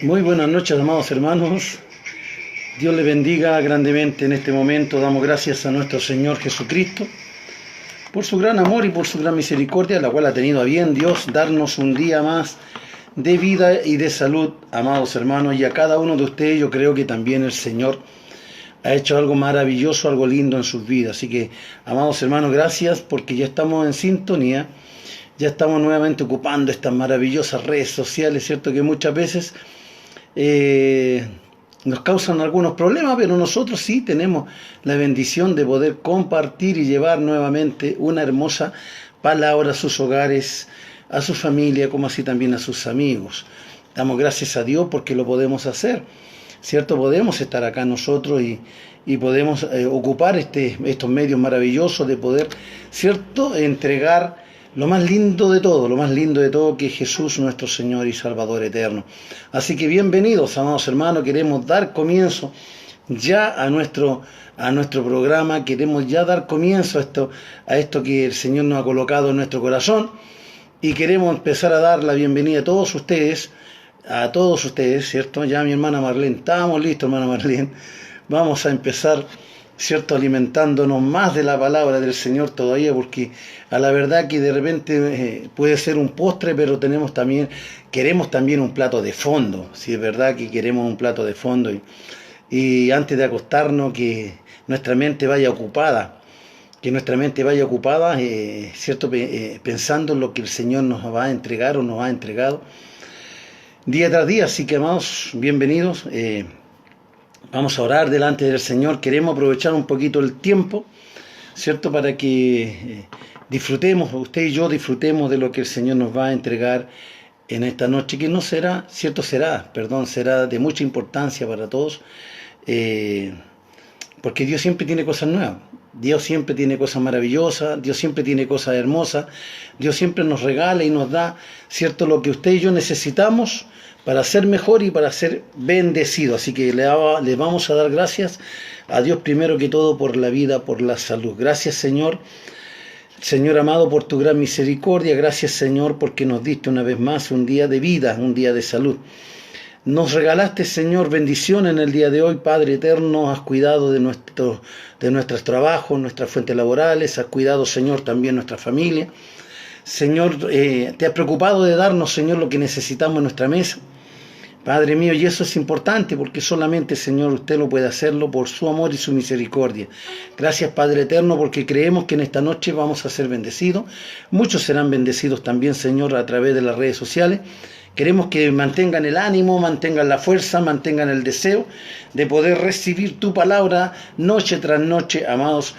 Muy buenas noches, amados hermanos. Dios les bendiga grandemente en este momento. Damos gracias a nuestro Señor Jesucristo por su gran amor y por su gran misericordia, la cual ha tenido a bien Dios darnos un día más de vida y de salud, amados hermanos. Y a cada uno de ustedes yo creo que también el Señor ha hecho algo maravilloso, algo lindo en sus vidas. Así que, amados hermanos, gracias porque ya estamos en sintonía. Ya estamos nuevamente ocupando estas maravillosas redes sociales, ¿cierto? Que muchas veces nos causan algunos problemas, pero nosotros sí tenemos la bendición de poder compartir y llevar nuevamente una hermosa palabra a sus hogares, a su familia, como así también a sus amigos. Damos gracias a Dios porque lo podemos hacer, ¿cierto? Podemos estar acá nosotros y podemos ocupar estos medios maravillosos de poder, ¿cierto?, entregar lo más lindo de todo que es Jesús nuestro Señor y Salvador eterno. Así que bienvenidos, amados hermanos, queremos dar comienzo ya a nuestro programa, queremos ya dar comienzo a esto que el Señor nos ha colocado en nuestro corazón y queremos empezar a dar la bienvenida a todos ustedes, ¿cierto? Ya mi hermana Marlene, estamos listos, hermana Marlene, vamos a empezar, ¿cierto?, alimentándonos más de la palabra del Señor todavía, porque a la verdad que de repente puede ser un postre, pero queremos también un plato de fondo. Si es verdad que queremos un plato de fondo y antes de acostarnos que nuestra mente vaya ocupada, ¿cierto?, pensando en lo que el Señor nos va a entregar o nos ha entregado día tras día. Así que, amados, bienvenidos. Vamos a orar delante del Señor. Queremos aprovechar un poquito el tiempo, ¿cierto?, para que disfrutemos, usted y yo disfrutemos de lo que el Señor nos va a entregar en esta noche, que no será, ¿cierto? Será de mucha importancia para todos, porque Dios siempre tiene cosas nuevas. Dios siempre tiene cosas maravillosas, Dios siempre tiene cosas hermosas, Dios siempre nos regala y nos da, ¿cierto?, lo que usted y yo necesitamos para ser mejor y para ser bendecido. Así que le vamos a dar gracias a Dios primero que todo por la vida, por la salud. Gracias, Señor. Señor amado, por tu gran misericordia. Gracias, Señor, porque nos diste una vez más un día de vida, un día de salud. Nos regalaste, Señor, bendición en el día de hoy, Padre eterno. Has cuidado de nuestros trabajos, nuestras fuentes laborales. Has cuidado, Señor, también nuestra familia. Señor, te has preocupado de darnos, Señor, lo que necesitamos en nuestra mesa. Padre mío, y eso es importante porque solamente, Señor, usted lo puede hacerlo por su amor y su misericordia. Gracias, Padre eterno, porque creemos que en esta noche vamos a ser bendecidos. Muchos serán bendecidos también, Señor, a través de las redes sociales. Queremos que mantengan el ánimo, mantengan la fuerza, mantengan el deseo de poder recibir tu palabra noche tras noche, amados.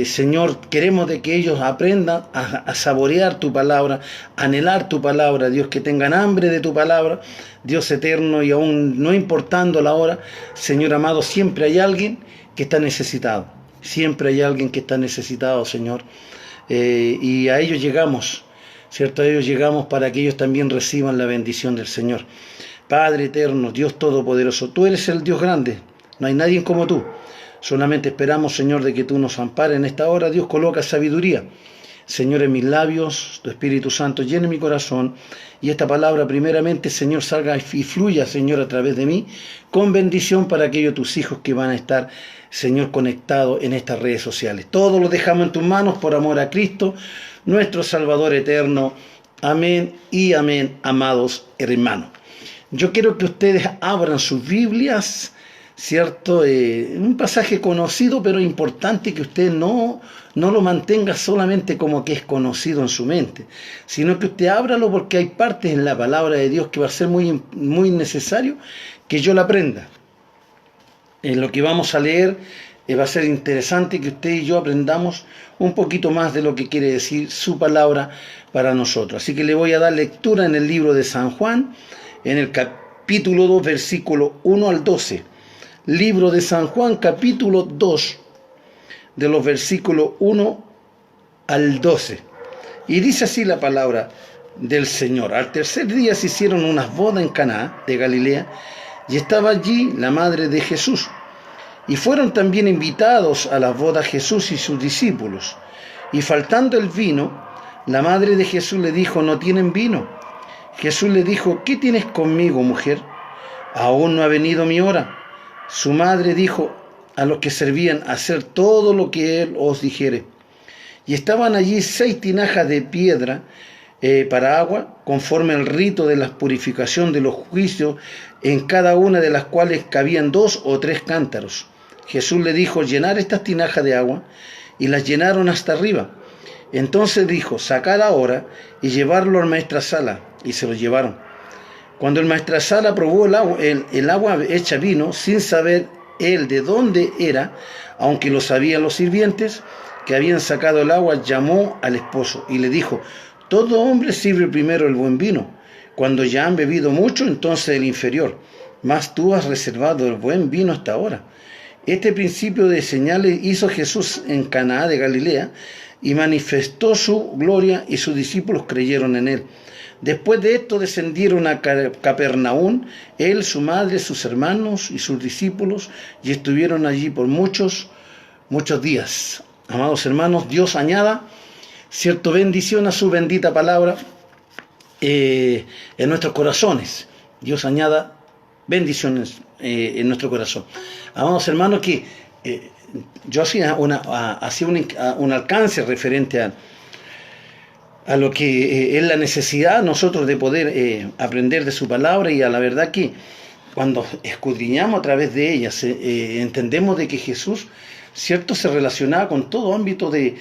Señor, queremos de que ellos aprendan a saborear tu palabra, a anhelar tu palabra, Dios, que tengan hambre de tu palabra, Dios eterno, y aún no importando la hora, Señor amado, siempre hay alguien que está necesitado, siempre hay alguien que está necesitado, Señor, y a ellos llegamos, ¿cierto? A ellos llegamos para que ellos también reciban la bendición del Señor. Padre eterno, Dios todopoderoso, tú eres el Dios grande, no hay nadie como tú. Solamente esperamos, Señor, de que tú nos ampares en esta hora. Dios, coloca sabiduría, Señor, en mis labios, tu Espíritu Santo llene mi corazón, y esta palabra primeramente, Señor, salga y fluya, Señor, a través de mí, con bendición para aquellos tus hijos que van a estar, Señor, conectados en estas redes sociales. Todo lo dejamos en tus manos por amor a Cristo, nuestro Salvador eterno. Amén y amén, amados hermanos. Yo quiero que ustedes abran sus Biblias, ¿cierto? Un pasaje conocido pero importante, que usted no lo mantenga solamente como que es conocido en su mente, sino que usted ábralo, porque hay partes en la palabra de Dios que va a ser muy, muy necesario que yo la aprenda. En lo que vamos a leer va a ser interesante que usted y yo aprendamos un poquito más de lo que quiere decir su palabra para nosotros. Así que le voy a dar lectura en el libro de San Juan, en el capítulo 2, versículo 1 al 12. Libro de San Juan, capítulo 2, de los versículos 1 al 12. Y dice así la palabra del Señor. Al tercer día se hicieron unas bodas en Caná de Galilea, y estaba allí la madre de Jesús. Y fueron también invitados a las bodas Jesús y sus discípulos. Y faltando el vino, la madre de Jesús le dijo: no tienen vino. Jesús le dijo: ¿qué tienes conmigo, mujer? aún no ha venido mi hora. Su madre dijo a los que servían: hacer todo lo que él os dijere. Y estaban allí 6 tinajas de piedra para agua, conforme al rito de la purificación de los juicios, en cada una de las cuales cabían 2 o 3 cántaros. Jesús le dijo: llenar estas tinajas de agua, y las llenaron hasta arriba. Entonces dijo: sacad ahora y llevarlo al maestresala, y se lo llevaron. Cuando el maestresala probó el agua hecha vino, sin saber él de dónde era, aunque lo sabían los sirvientes que habían sacado el agua, llamó al esposo y le dijo: todo hombre sirve primero el buen vino, cuando ya han bebido mucho, entonces el inferior, mas tú has reservado el buen vino hasta ahora. Este principio de señales hizo Jesús en Caná de Galilea, y manifestó su gloria, y sus discípulos creyeron en él. Después de esto descendieron a Capernaum, él, su madre, sus hermanos y sus discípulos, y estuvieron allí por muchos días. Amados hermanos, Dios añada, cierto, bendición a su bendita palabra en nuestros corazones. Dios añada bendiciones en nuestro corazón. Amados hermanos, que yo hacía un alcance referente a lo que es la necesidad nosotros de poder aprender de su palabra, y a la verdad que cuando escudriñamos a través de ella entendemos de que Jesús, cierto, se relacionaba con todo ámbito de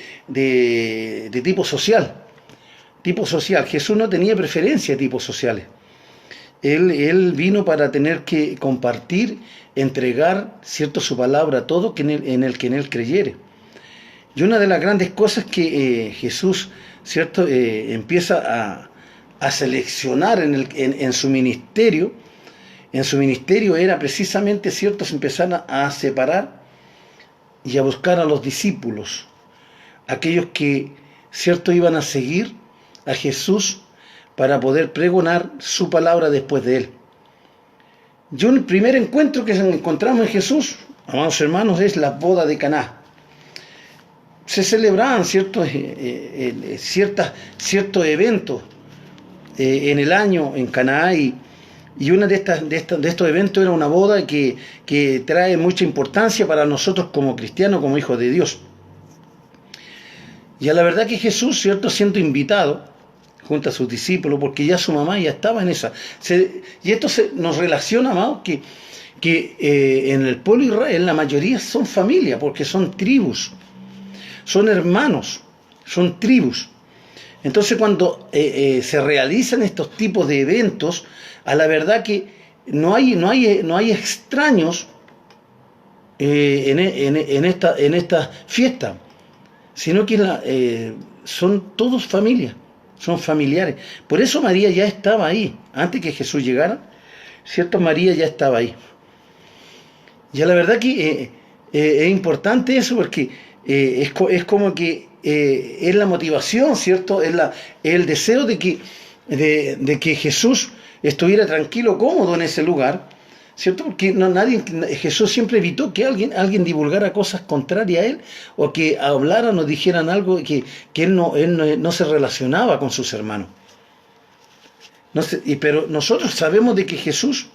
tipo social. Jesús no tenía preferencia de tipos sociales. Él vino para tener que compartir, entregar, cierto, su palabra a todo en el que en él creyere. Y una de las grandes cosas que Jesús, cierto, empieza a seleccionar en su ministerio, era precisamente, cierto, empezar a separar y a buscar a los discípulos, aquellos que, cierto, iban a seguir a Jesús para poder pregonar su palabra después de él. Y un primer encuentro que encontramos en Jesús, amados hermanos, es la boda de Caná. Se celebraban ciertos eventos en el año en Caná, y uno de estos eventos era una boda que trae mucha importancia para nosotros como cristianos, como hijos de Dios. Y a la verdad que Jesús, cierto, siendo invitado junto a sus discípulos, porque ya su mamá ya estaba en esa. Y esto nos relaciona, amados, que en el pueblo de Israel la mayoría son familia, porque son tribus, son hermanos, son tribus. Entonces cuando se realizan estos tipos de eventos, a la verdad que no hay extraños en esta fiesta, sino que son todos familia, son familiares. Por eso María ya estaba ahí, antes que Jesús llegara, ¿cierto? María ya estaba ahí. Y a la verdad que es importante eso, porque es como que es la motivación, ¿cierto? Es el deseo de que Jesús estuviera tranquilo, cómodo en ese lugar, ¿cierto? Porque Jesús siempre evitó que alguien divulgara cosas contrarias a él, o que hablaran o dijeran algo que él no se relacionaba con sus hermanos. Pero nosotros sabemos de que Jesús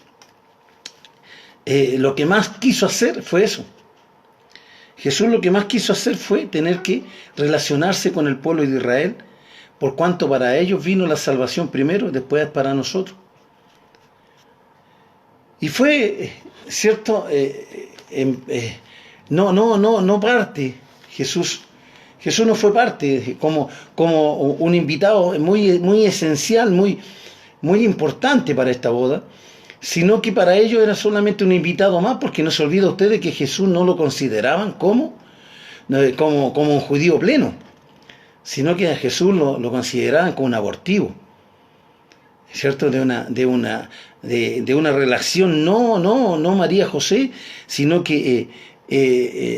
lo que más quiso hacer fue eso. Jesús lo que más quiso hacer fue tener que relacionarse con el pueblo de Israel, por cuanto para ellos vino la salvación primero, después para nosotros. Y fue, cierto, no parte, Jesús no fue parte como un invitado muy esencial, muy importante para esta boda, sino que para ellos era solamente un invitado más, porque no se olvida usted de que Jesús no lo consideraban como un judío pleno, sino que a Jesús lo consideraban como un abortivo, ¿cierto? De una relación no María-José, sino que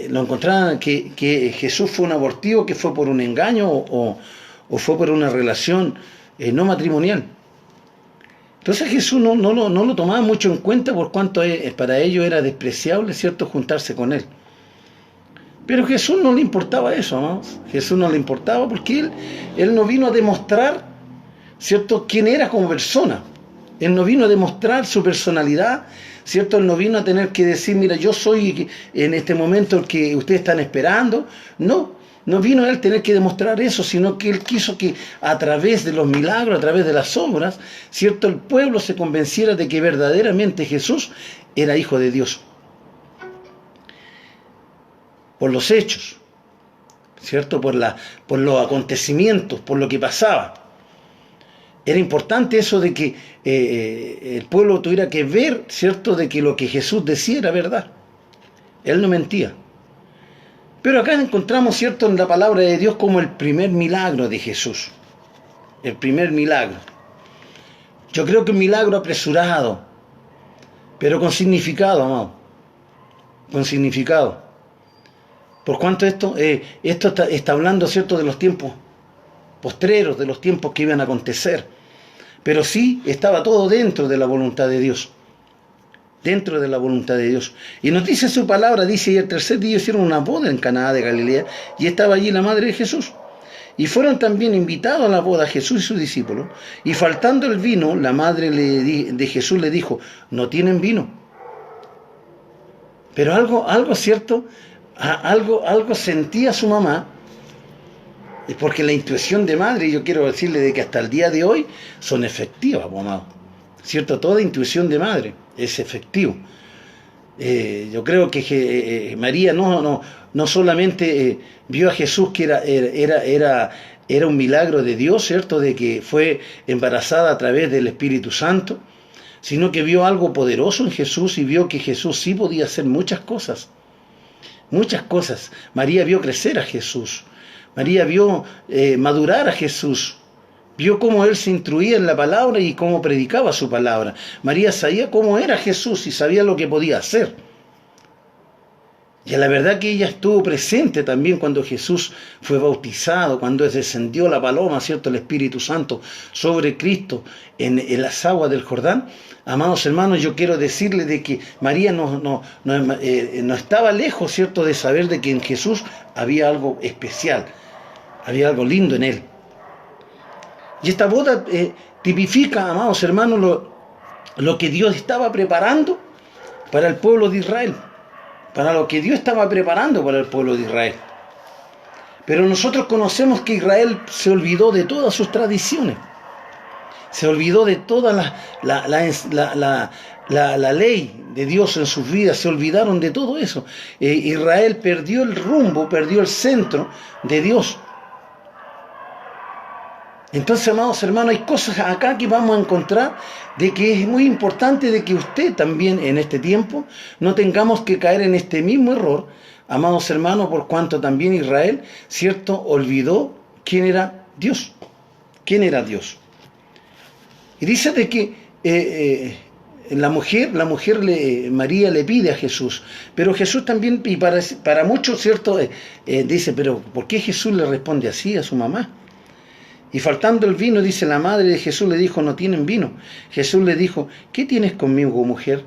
lo encontraban que Jesús fue un abortivo, que fue por un engaño o fue por una relación no matrimonial. Entonces Jesús no lo tomaba mucho en cuenta, por cuanto para ellos era despreciable, ¿cierto?, juntarse con él. Pero a Jesús no le importaba eso, ¿no? Jesús no le importaba, porque él no vino a demostrar, ¿cierto?, quién era como persona. Él no vino a demostrar su personalidad, ¿cierto? Él no vino a tener que decir, mira, yo soy en este momento el que ustedes están esperando. No vino a él tener que demostrar eso, sino que él quiso que a través de los milagros, a través de las obras, ¿cierto? El pueblo se convenciera de que verdaderamente Jesús era hijo de Dios. Por los hechos, ¿cierto? Por los acontecimientos, por lo que pasaba. Era importante eso de que el pueblo tuviera que ver, ¿cierto?, de que lo que Jesús decía era verdad. Él no mentía. Pero acá encontramos, ¿cierto?, en la palabra de Dios como el primer milagro de Jesús. El primer milagro. Yo creo que un milagro apresurado, pero con significado, amado. Con significado. Por cuanto esto está hablando, ¿cierto?, de los tiempos postreros, de los tiempos que iban a acontecer. Pero sí estaba todo dentro de la voluntad de Dios. Dentro de la voluntad de Dios. Y nos dice su palabra, dice, y el tercer día hicieron una boda en Caná de Galilea, y estaba allí la madre de Jesús. Y fueron también invitados a la boda Jesús y sus discípulos. Y faltando el vino, la madre de Jesús le dijo, no tienen vino. Pero algo cierto, algo sentía su mamá, porque la intuición de madre, yo quiero decirle de que hasta el día de hoy son efectivas, amado. ¿Cierto? Toda intuición de madre es efectivo. Yo creo que María no solamente vio a Jesús que era un milagro de Dios, ¿cierto? De que fue embarazada a través del Espíritu Santo, sino que vio algo poderoso en Jesús y vio que Jesús sí podía hacer muchas cosas. Muchas cosas. María vio crecer a Jesús. María vio madurar a Jesús. Vio cómo él se instruía en la palabra y cómo predicaba su palabra. María sabía cómo era Jesús y sabía lo que podía hacer. Y a la verdad que ella estuvo presente también cuando Jesús fue bautizado, cuando descendió la paloma, ¿cierto?, el Espíritu Santo sobre Cristo en las aguas del Jordán. Amados hermanos, yo quiero decirles de que María no estaba lejos, ¿cierto?, de saber de que en Jesús había algo especial, había algo lindo en él. Y esta boda tipifica, amados hermanos, lo que Dios estaba preparando para el pueblo de Israel. Para lo que Dios estaba preparando para el pueblo de Israel. Pero nosotros conocemos que Israel se olvidó de todas sus tradiciones. Se olvidó de toda la ley de Dios en sus vidas. Se olvidaron de todo eso. Israel perdió el rumbo, perdió el centro de Dios. Entonces, amados hermanos, hay cosas acá que vamos a encontrar de que es muy importante de que usted también en este tiempo no tengamos que caer en este mismo error, amados hermanos, por cuanto también Israel, ¿cierto?, olvidó quién era Dios. ¿Quién era Dios? Y dice de que María le pide a Jesús, pero Jesús también, y para muchos, ¿cierto?, dice, pero ¿por qué Jesús le responde así a su mamá? Y faltando el vino, dice, la madre de Jesús le dijo, no tienen vino. Jesús le dijo, ¿qué tienes conmigo, mujer?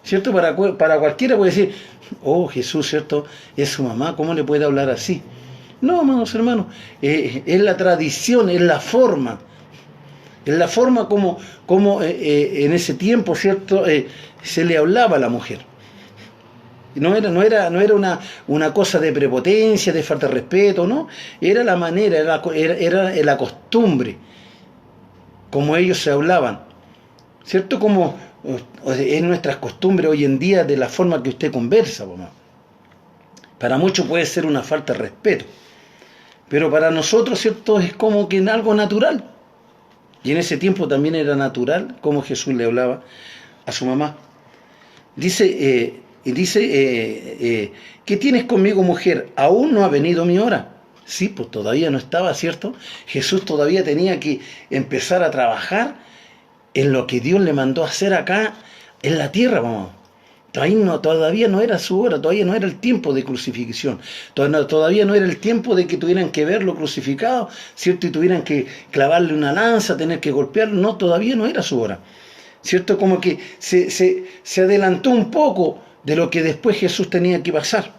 ¿Cierto? Para cualquiera puede decir, oh, Jesús, ¿cierto?, es su mamá, ¿cómo le puede hablar así? No, amados hermanos, es la tradición, es la forma. Es la forma como en ese tiempo, ¿cierto?, se le hablaba a la mujer. No era una cosa de prepotencia, de falta de respeto, no. Era la manera, era la costumbre, como ellos se hablaban. ¿Cierto? Como es nuestras costumbres hoy en día de la forma que usted conversa, mamá. Para muchos puede ser una falta de respeto, pero para nosotros, ¿cierto?, es como que en algo natural. Y en ese tiempo también era natural como Jesús le hablaba a su mamá. Dice, ¿qué tienes conmigo, mujer? Aún no ha venido mi hora. Sí, pues todavía no estaba, ¿cierto? Jesús todavía tenía que empezar a trabajar en lo que Dios le mandó a hacer acá en la tierra, mamá. Todavía no era su hora, todavía no era el tiempo de crucifixión, todavía no era el tiempo de que tuvieran que verlo crucificado, ¿cierto? Y tuvieran que clavarle una lanza, tener que golpearlo. No, todavía no era su hora, ¿cierto? Como que se adelantó un poco de lo que después Jesús tenía que pasar.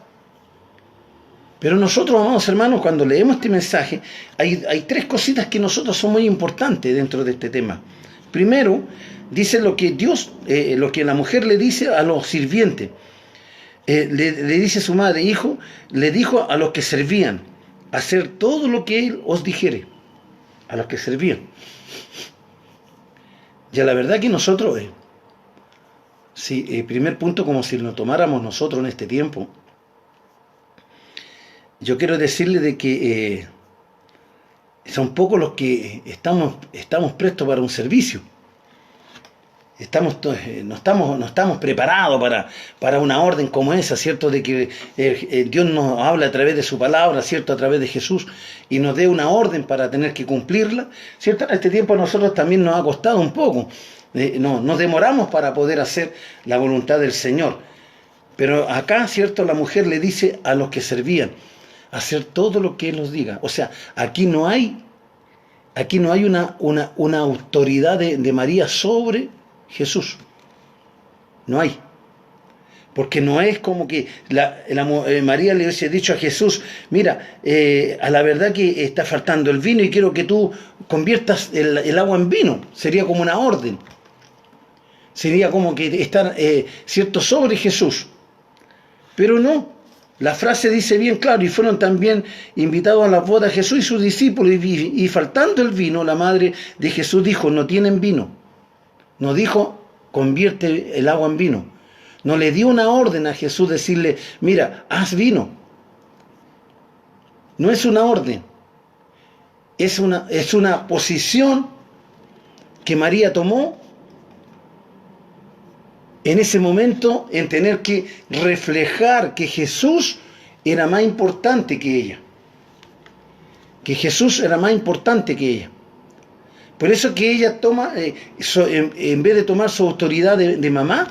Pero nosotros, amados hermanos, cuando leemos este mensaje, hay tres cositas que nosotros son muy importantes dentro de este tema. Primero, dice lo que Dios, lo que la mujer le dice a los sirvientes. Le dice su madre, hijo, le dijo a los que servían, hacer todo lo que él os dijere, a los que servían. Ya la verdad que nosotros, primer punto, como si lo tomáramos nosotros en este tiempo, yo quiero decirle de que son pocos los que estamos prestos para un servicio. No estamos preparados para una orden como esa, ¿cierto? De que Dios nos habla a través de su palabra, ¿cierto? A través de Jesús, y nos dé una orden para tener que cumplirla, ¿cierto? En este tiempo a nosotros también nos ha costado un poco. Nos demoramos para poder hacer la voluntad del Señor. Pero acá, ¿cierto? La mujer le dice a los que servían, hacer todo lo que Él nos diga. O sea, aquí no hay una autoridad de María sobre Jesús. No hay. Porque no es como que María le hubiese dicho a Jesús, mira, a la verdad que está faltando el vino y quiero que tú conviertas el agua en vino. Sería como una orden. Sería como que estar, ¿cierto?, sobre Jesús. Pero no. La frase dice bien claro, y fueron también invitados a las bodas Jesús y sus discípulos, y faltando el vino, la madre de Jesús dijo, no tienen vino. No dijo, convierte el agua en vino. No le dio una orden a Jesús decirle, mira, haz vino. No es una orden. Es una posición que María tomó en ese momento, en tener que reflejar que Jesús era más importante que ella. Que Jesús era más importante que ella. Por eso que ella toma, en vez de tomar su autoridad de mamá,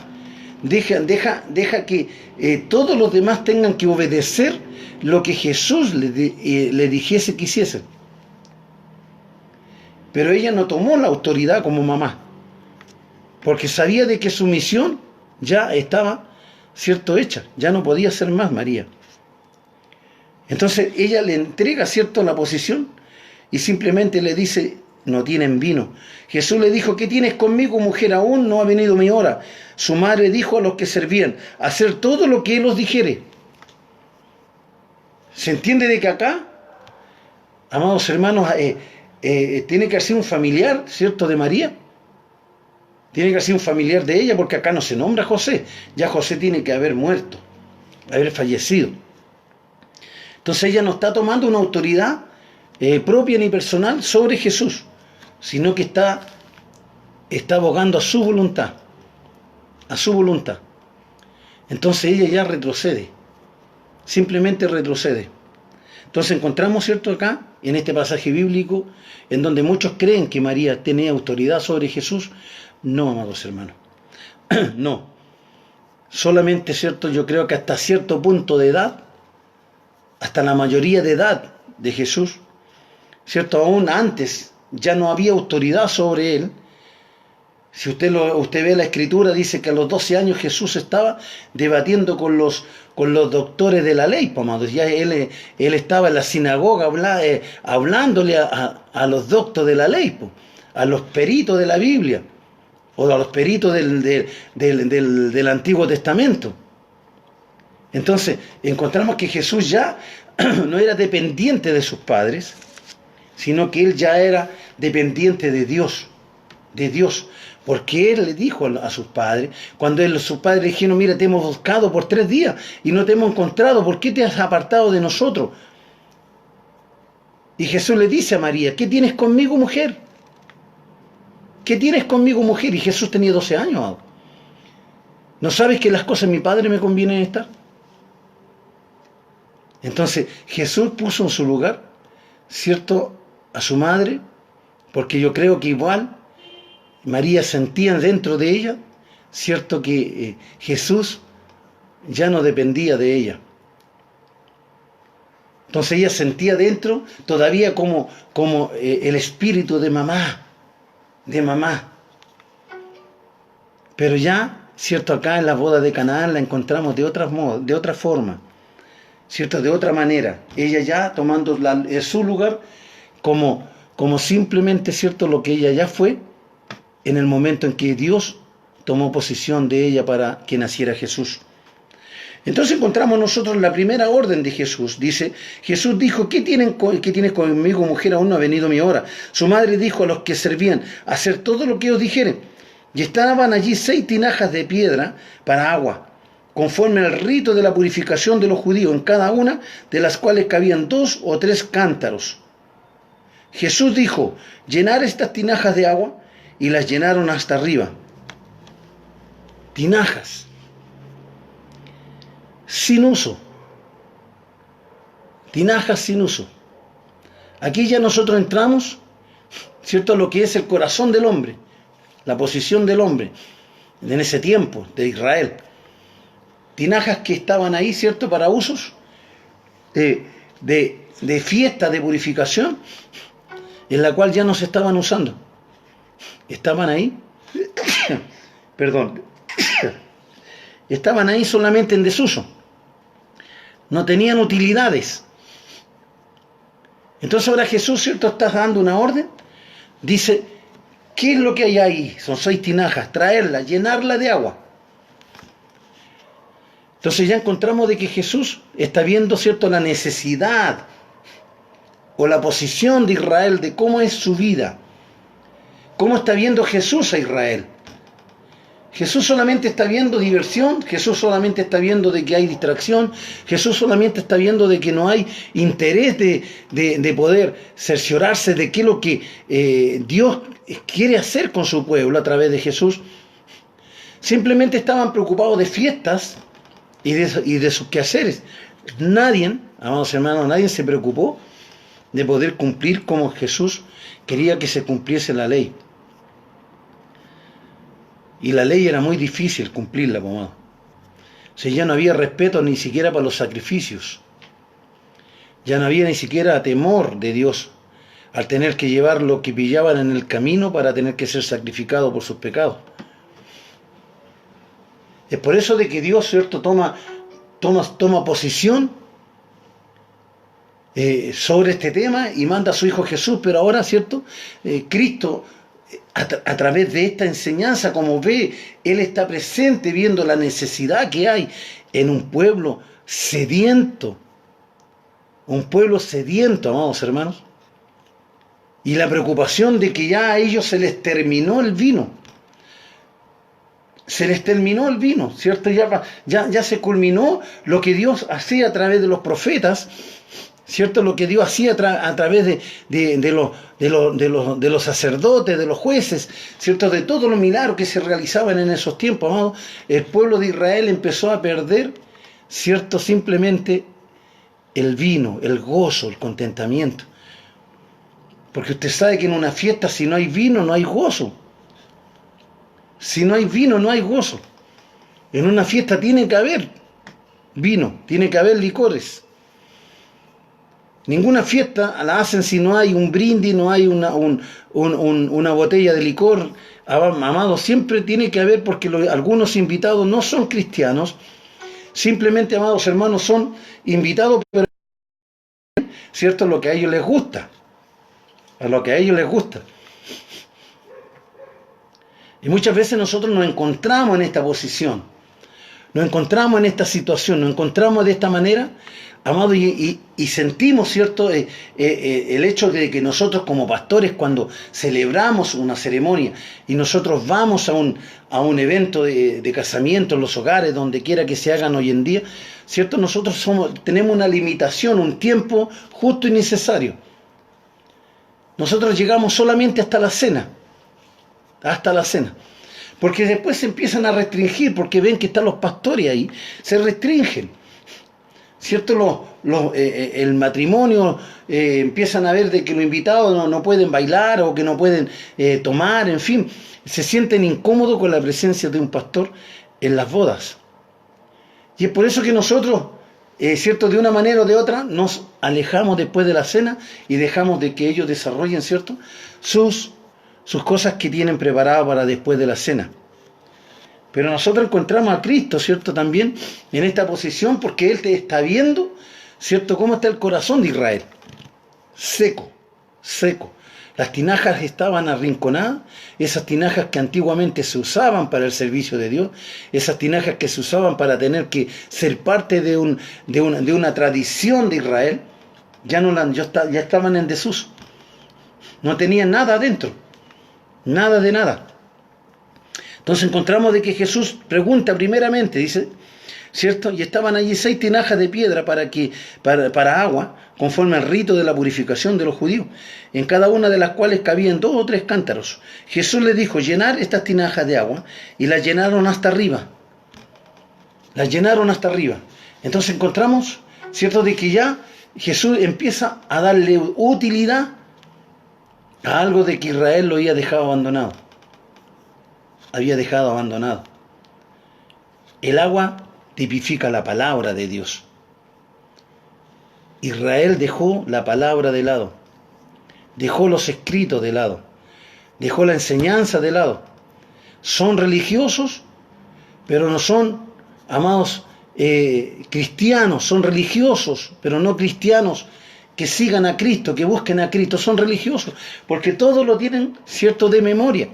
deja que todos los demás tengan que obedecer lo que Jesús le dijese que hiciesen. Pero ella no tomó la autoridad como mamá, porque sabía de que su misión ya estaba, ¿cierto?, hecha, ya no podía ser más María. Entonces ella le entrega, ¿cierto?, la posición y simplemente le dice, no tienen vino. Jesús le dijo, ¿qué tienes conmigo, mujer? Aún no ha venido mi hora. Su madre dijo a los que servían, hacer todo lo que Él os dijere. ¿Se entiende de que acá, amados hermanos, tiene que ser un familiar, ¿cierto?, de María? Tiene que ser un familiar de ella, porque acá no se nombra José. Ya José tiene que haber muerto, haber fallecido. Entonces ella no está tomando una autoridad propia ni personal sobre Jesús, sino que está abogando a su voluntad, a su voluntad. Entonces ella ya retrocede, simplemente retrocede. Entonces encontramos, ¿cierto?, acá, en este pasaje bíblico, en donde muchos creen que María tenía autoridad sobre Jesús. No, amados hermanos, no. Solamente, ¿cierto?, yo creo que hasta cierto punto de edad, hasta la mayoría de edad de Jesús, ¿cierto?, aún antes ya no había autoridad sobre él. Si usted ve la escritura, dice que a los 12 años Jesús estaba debatiendo con los doctores de la ley, amados. Ya él estaba en la sinagoga hablándole a los doctos de la ley, a los peritos de la Biblia, o a los peritos del Antiguo Testamento. Entonces, encontramos que Jesús ya no era dependiente de sus padres, sino que él ya era dependiente de Dios, porque él le dijo a sus padres, cuando sus padres dijeron, mira, te hemos buscado por 3 días y no te hemos encontrado, ¿por qué te has apartado de nosotros? Y Jesús le dice a María, ¿qué tienes conmigo, mujer? ¿Qué tienes conmigo, mujer? Y Jesús tenía 12 años. ¿No sabes que las cosas de mi Padre me convienen estar? Entonces Jesús puso en su lugar, ¿cierto?, a su madre, porque yo creo que igual María sentía dentro de ella, ¿cierto?, que Jesús ya no dependía de ella. Entonces ella sentía dentro todavía como el espíritu de mamá. Pero ya, ¿cierto?, acá en la boda de Caná la encontramos de otra forma, ¿cierto?, de otra manera. Ella ya tomando su lugar como simplemente, ¿cierto?, lo que ella ya fue, en el momento en que Dios tomó posesión de ella para que naciera Jesús. Entonces encontramos nosotros la primera orden de Jesús. Dice, Jesús dijo, ¿qué tienes conmigo, mujer? Aún no ha venido mi hora. Su madre dijo a los que servían, hacer todo lo que os dijere. Y estaban allí 6 tinajas de piedra para agua, conforme al rito de la purificación de los judíos, en cada una de las cuales cabían 2 o 3 cántaros. Jesús dijo, llenar estas tinajas de agua, y las llenaron hasta arriba. Tinajas sin uso, tinajas sin uso. Aquí ya nosotros entramos, ¿cierto?, a lo que es el corazón del hombre, la posición del hombre en ese tiempo de Israel. Tinajas que estaban ahí, ¿cierto?, para usos de fiesta, de purificación, en la cual ya no se estaban usando. Estaban ahí, perdón, estaban ahí solamente en desuso. No tenían utilidades. Entonces ahora Jesús, ¿cierto?, está dando una orden. Dice, ¿qué es lo que hay ahí? Son 6 tinajas, traerla, llenarla de agua. Entonces ya encontramos de que Jesús está viendo, ¿cierto?, la necesidad o la posición de Israel, de cómo es su vida. ¿Cómo está viendo Jesús a Israel? Jesús solamente está viendo diversión, Jesús solamente está viendo de que hay distracción, Jesús solamente está viendo de que no hay interés de poder cerciorarse de qué es lo que Dios quiere hacer con su pueblo a través de Jesús. Simplemente estaban preocupados de fiestas y de sus quehaceres. Nadie, amados hermanos, nadie se preocupó de poder cumplir como Jesús quería que se cumpliese la ley. Y la ley era muy difícil cumplirla, amado. O sea, ya no había respeto ni siquiera para los sacrificios. Ya no había ni siquiera temor de Dios al tener que llevar lo que pillaban en el camino para tener que ser sacrificado por sus pecados. Es por eso de que Dios, ¿cierto?, toma posición sobre este tema y manda a su Hijo Jesús, pero ahora, ¿cierto?, Cristo, a través de esta enseñanza, como ve, Él está presente viendo la necesidad que hay en un pueblo sediento, amados hermanos, y la preocupación de que ya a ellos se les terminó el vino. Se les terminó el vino, ¿cierto? Ya se culminó lo que Dios hacía a través de los profetas, ¿cierto? Lo que Dios hacía a través de los sacerdotes, de los jueces, ¿cierto? De todos los milagros que se realizaban en esos tiempos, amado. El pueblo de Israel empezó a perder, ¿cierto?, simplemente el vino, el gozo, el contentamiento. Porque usted sabe que en una fiesta, si no hay vino, no hay gozo. Si no hay vino, no hay gozo. En una fiesta tiene que haber vino, tiene que haber licores. Ninguna fiesta la hacen si no hay un brindis, no hay una botella de licor. Amado, siempre tiene que haber, porque algunos invitados no son cristianos. Simplemente, amados hermanos, son invitados, pero ¿cierto?, lo que a ellos les gusta. A lo que a ellos les gusta. Y muchas veces nosotros nos encontramos en esta posición, nos encontramos en esta situación, nos encontramos de esta manera, amado, y sentimos, ¿cierto?, el hecho de que nosotros como pastores, cuando celebramos una ceremonia y nosotros vamos a un evento de casamiento en los hogares, donde quiera que se hagan hoy en día, ¿cierto?, nosotros tenemos una limitación, un tiempo justo y necesario. Nosotros llegamos solamente hasta la cena, porque después se empiezan a restringir, porque ven que están los pastores ahí, se restringen, ¿cierto? El matrimonio, empiezan a ver de que los invitados no pueden bailar o que no pueden tomar, en fin, se sienten incómodos con la presencia de un pastor en las bodas. Y es por eso que nosotros, ¿cierto?, de una manera o de otra, nos alejamos después de la cena y dejamos de que ellos desarrollen, ¿cierto?, sus cosas que tienen preparadas para después de la cena. Pero nosotros encontramos a Cristo, ¿cierto?, también en esta posición, porque Él te está viendo, ¿cierto?, cómo está el corazón de Israel. Seco. Las tinajas estaban arrinconadas, esas tinajas que antiguamente se usaban para el servicio de Dios, esas tinajas que se usaban para tener que ser parte de una tradición de Israel, ya estaban en desuso. No tenían nada adentro, nada de nada. Entonces encontramos de que Jesús pregunta primeramente, dice, ¿cierto? Y estaban allí 6 tinajas de piedra para agua, conforme al rito de la purificación de los judíos, en cada una de las cuales cabían 2 o 3 cántaros. Jesús les dijo, llenar estas tinajas de agua, y las llenaron hasta arriba. Las llenaron hasta arriba. Entonces encontramos, ¿cierto?, de que ya Jesús empieza a darle utilidad a algo de que Israel lo había dejado abandonado. Había dejado abandonado. El agua tipifica la palabra de Dios. Israel dejó la palabra de lado, dejó los escritos de lado, dejó la enseñanza de lado. Son religiosos, pero no son, amados, cristianos. Son religiosos, pero no cristianos que sigan a Cristo, que busquen a Cristo. Son religiosos, porque todos lo tienen, cierto, de memoria.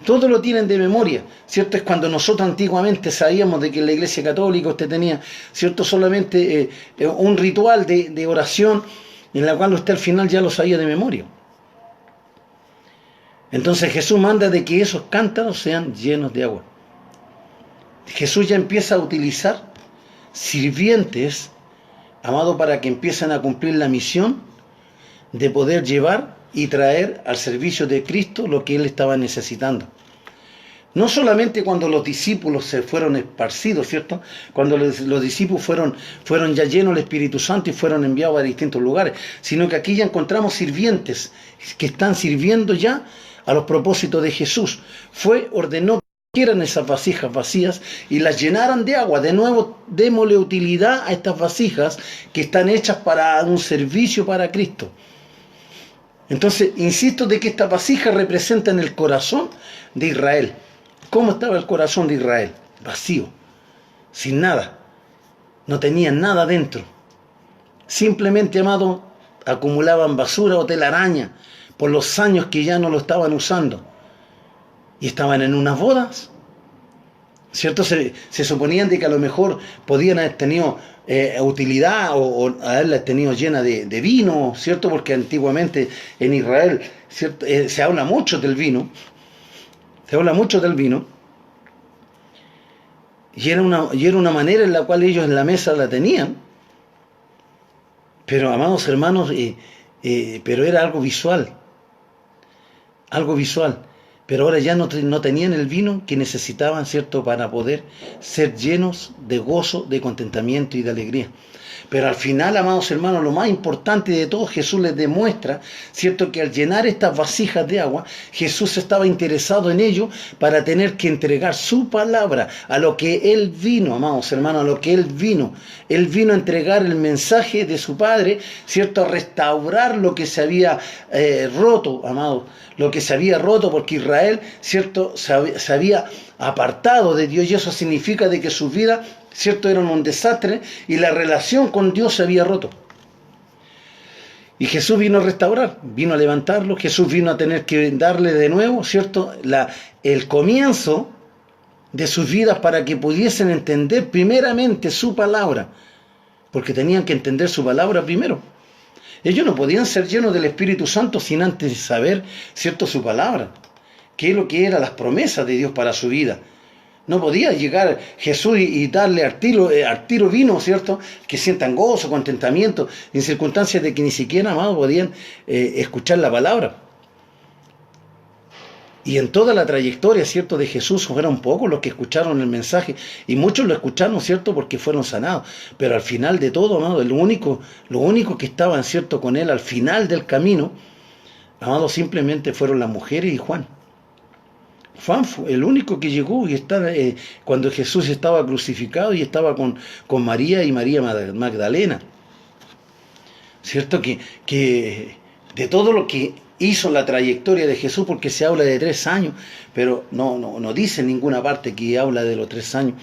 Todo lo tienen de memoria, ¿cierto? Es cuando nosotros antiguamente sabíamos de que en la Iglesia Católica usted tenía, ¿cierto?, solamente un ritual de oración en la cual usted al final ya lo sabía de memoria. Entonces Jesús manda de que esos cántaros sean llenos de agua. Jesús ya empieza a utilizar sirvientes, amado, para que empiecen a cumplir la misión de poder llevar y traer al servicio de Cristo lo que él estaba necesitando. No solamente cuando los discípulos se fueron esparcidos, ¿cierto? Cuando los discípulos fueron ya llenos del Espíritu Santo y fueron enviados a distintos lugares, sino que aquí ya encontramos sirvientes que están sirviendo ya a los propósitos de Jesús. Ordenó que eran esas vasijas vacías y las llenaran de agua. De nuevo, démosle utilidad a estas vasijas que están hechas para un servicio para Cristo. Entonces, insisto de que estas vasijas representan el corazón de Israel. ¿Cómo estaba el corazón de Israel? Vacío, sin nada. No tenían nada dentro. Simplemente, amado, acumulaban basura o telaraña por los años que ya no lo estaban usando. Y estaban en unas bodas, ¿cierto? Se suponían de que a lo mejor podían haber tenido utilidad o haberla tenido llena de vino, ¿cierto? Porque antiguamente en Israel, ¿cierto?, se habla mucho del vino. Se habla mucho del vino. Y era una manera en la cual ellos en la mesa la tenían. Pero, amados hermanos, pero era algo visual. Algo visual. Pero ahora ya no tenían el vino que necesitaban, ¿cierto?, para poder ser llenos de gozo, de contentamiento y de alegría. Pero al final, amados hermanos, lo más importante de todo, Jesús les demuestra, ¿cierto?, que al llenar estas vasijas de agua, Jesús estaba interesado en ello para tener que entregar su palabra a lo que Él vino, amados hermanos, a lo que Él vino. Él vino a entregar el mensaje de su Padre, ¿cierto?, a restaurar lo que se había roto, amados, lo que se había roto, porque Israel, ¿cierto?, se había apartado de Dios, y eso significa de que sus vidas, ¿cierto?, eran un desastre y la relación con Dios se había roto. Y Jesús vino a restaurar, vino a levantarlo. Jesús vino a tener que darle de nuevo, ¿cierto?, el comienzo de sus vidas para que pudiesen entender primeramente su palabra, porque tenían que entender su palabra primero. Ellos no podían ser llenos del Espíritu Santo sin antes saber, ¿cierto?, su palabra, qué es lo que eran las promesas de Dios para su vida. No podía llegar Jesús y darle al tiro vino, ¿cierto?, que sientan gozo, contentamiento, en circunstancias de que ni siquiera, amados, podían escuchar la palabra. Y en toda la trayectoria, ¿cierto?, de Jesús, fueron pocos los que escucharon el mensaje, y muchos lo escucharon, ¿cierto?, porque fueron sanados. Pero al final de todo, amado, lo único que estaban, ¿cierto?, con él al final del camino, amado, simplemente fueron las mujeres y Juan. Juan fue el único que llegó y estaba, cuando Jesús estaba crucificado y estaba con María y María Magdalena. ¿Cierto? Que de todo lo que hizo la trayectoria de Jesús, porque se habla de 3 años, pero no dice en ninguna parte que habla de los 3 años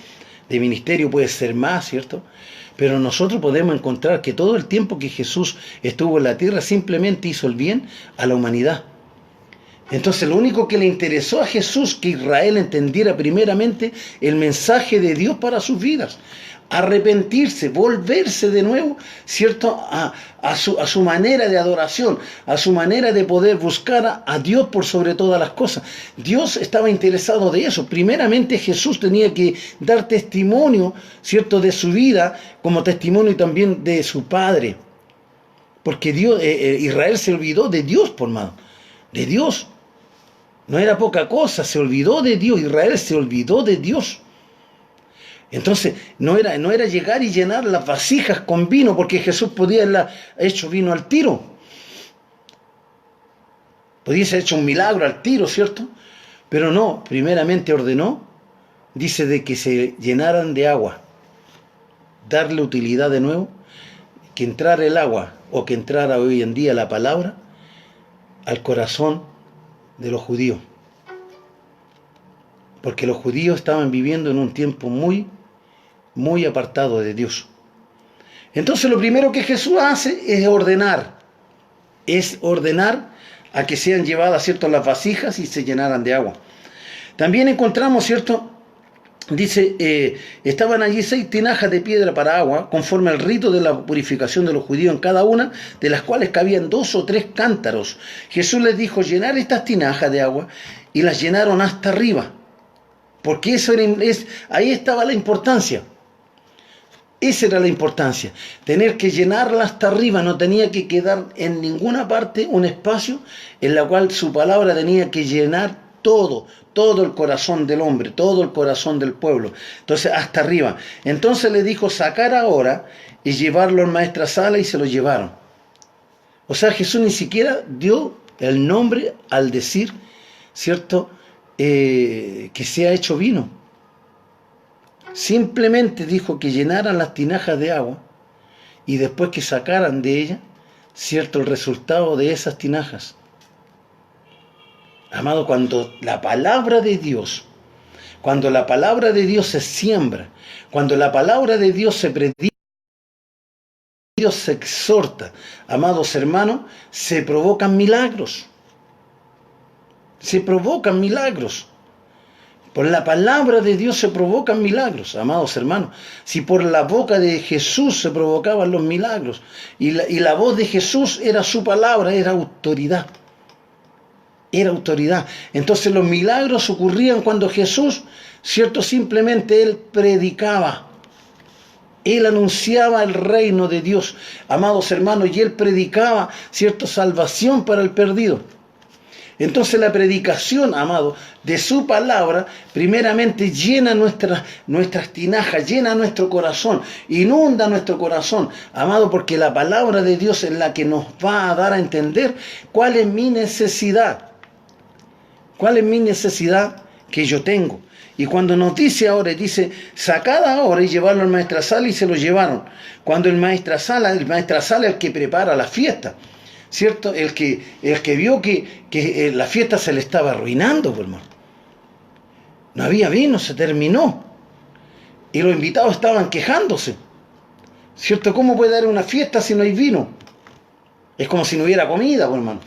de ministerio, puede ser más, ¿cierto? Pero nosotros podemos encontrar que todo el tiempo que Jesús estuvo en la tierra simplemente hizo el bien a la humanidad. Entonces lo único que le interesó a Jesús que Israel entendiera primeramente el mensaje de Dios para sus vidas. Arrepentirse, volverse de nuevo, ¿cierto? A su manera de adoración, a su manera de poder buscar a Dios por sobre todas las cosas. Dios estaba interesado de eso. Primeramente Jesús tenía que dar testimonio, ¿cierto? De su vida, como testimonio también de su Padre. Porque Israel se olvidó de Dios, por mano, de Dios. No era poca cosa, se olvidó de Dios, Israel se olvidó de Dios. Entonces, no era llegar y llenar las vasijas con vino, porque Jesús podía haberla hecho vino al tiro. Podía haber hecho un milagro al tiro, ¿cierto? Pero no, primeramente ordenó, dice, de que se llenaran de agua. Darle utilidad de nuevo, que entrara el agua, o que entrara hoy en día la palabra, al corazón de los judíos. Porque los judíos estaban viviendo en un tiempo muy apartado de Dios. Entonces lo primero que Jesús hace es ordenar a que sean llevadas, ¿cierto?, las vasijas y se llenaran de agua. También encontramos, ¿cierto?, dice, estaban allí 6 tinajas de piedra para agua, conforme al rito de la purificación de los judíos, en cada una de las cuales cabían 2 o 3 cántaros. Jesús les dijo llenar estas tinajas de agua, y las llenaron hasta arriba, porque ahí estaba la importancia. Esa era la importancia, tener que llenarla hasta arriba, no tenía que quedar en ninguna parte un espacio en la cual su palabra tenía que llenar todo el corazón del hombre, todo el corazón del pueblo. Entonces, hasta arriba. Entonces le dijo sacar ahora y llevarlo al maestresala, y se lo llevaron. O sea, Jesús ni siquiera dio el nombre al decir, ¿cierto?, que se ha hecho vino. Simplemente dijo que llenaran las tinajas de agua y después que sacaran de ella, ¿cierto?, el resultado de esas tinajas. Amado, cuando la palabra de Dios se siembra, cuando la palabra de Dios se predica, Dios se exhorta, amados hermanos, se provocan milagros. Se provocan milagros. Por la palabra de Dios se provocan milagros, amados hermanos. Si por la boca de Jesús se provocaban los milagros, y la voz de Jesús era su palabra, era autoridad. Era autoridad. Entonces los milagros ocurrían cuando Jesús, ¿cierto?, simplemente Él predicaba. Él anunciaba el reino de Dios, amados hermanos, y Él predicaba, ¿cierto?, salvación para el perdido. Entonces la predicación, amado, de su palabra, primeramente llena nuestras tinajas, llena nuestro corazón, inunda nuestro corazón, amado, porque la palabra de Dios es la que nos va a dar a entender cuál es mi necesidad. ¿Cuál es mi necesidad que yo tengo? Y cuando nos dice ahora, dice, sacad ahora y llevarlo al maestresala, y se lo llevaron. Cuando el maestresala es el que prepara la fiesta, ¿cierto? El que vio que la fiesta se le estaba arruinando, pues, hermano. No había vino, se terminó. Y los invitados estaban quejándose, ¿cierto? ¿Cómo puede haber una fiesta si no hay vino? Es como si no hubiera comida, pues, hermano,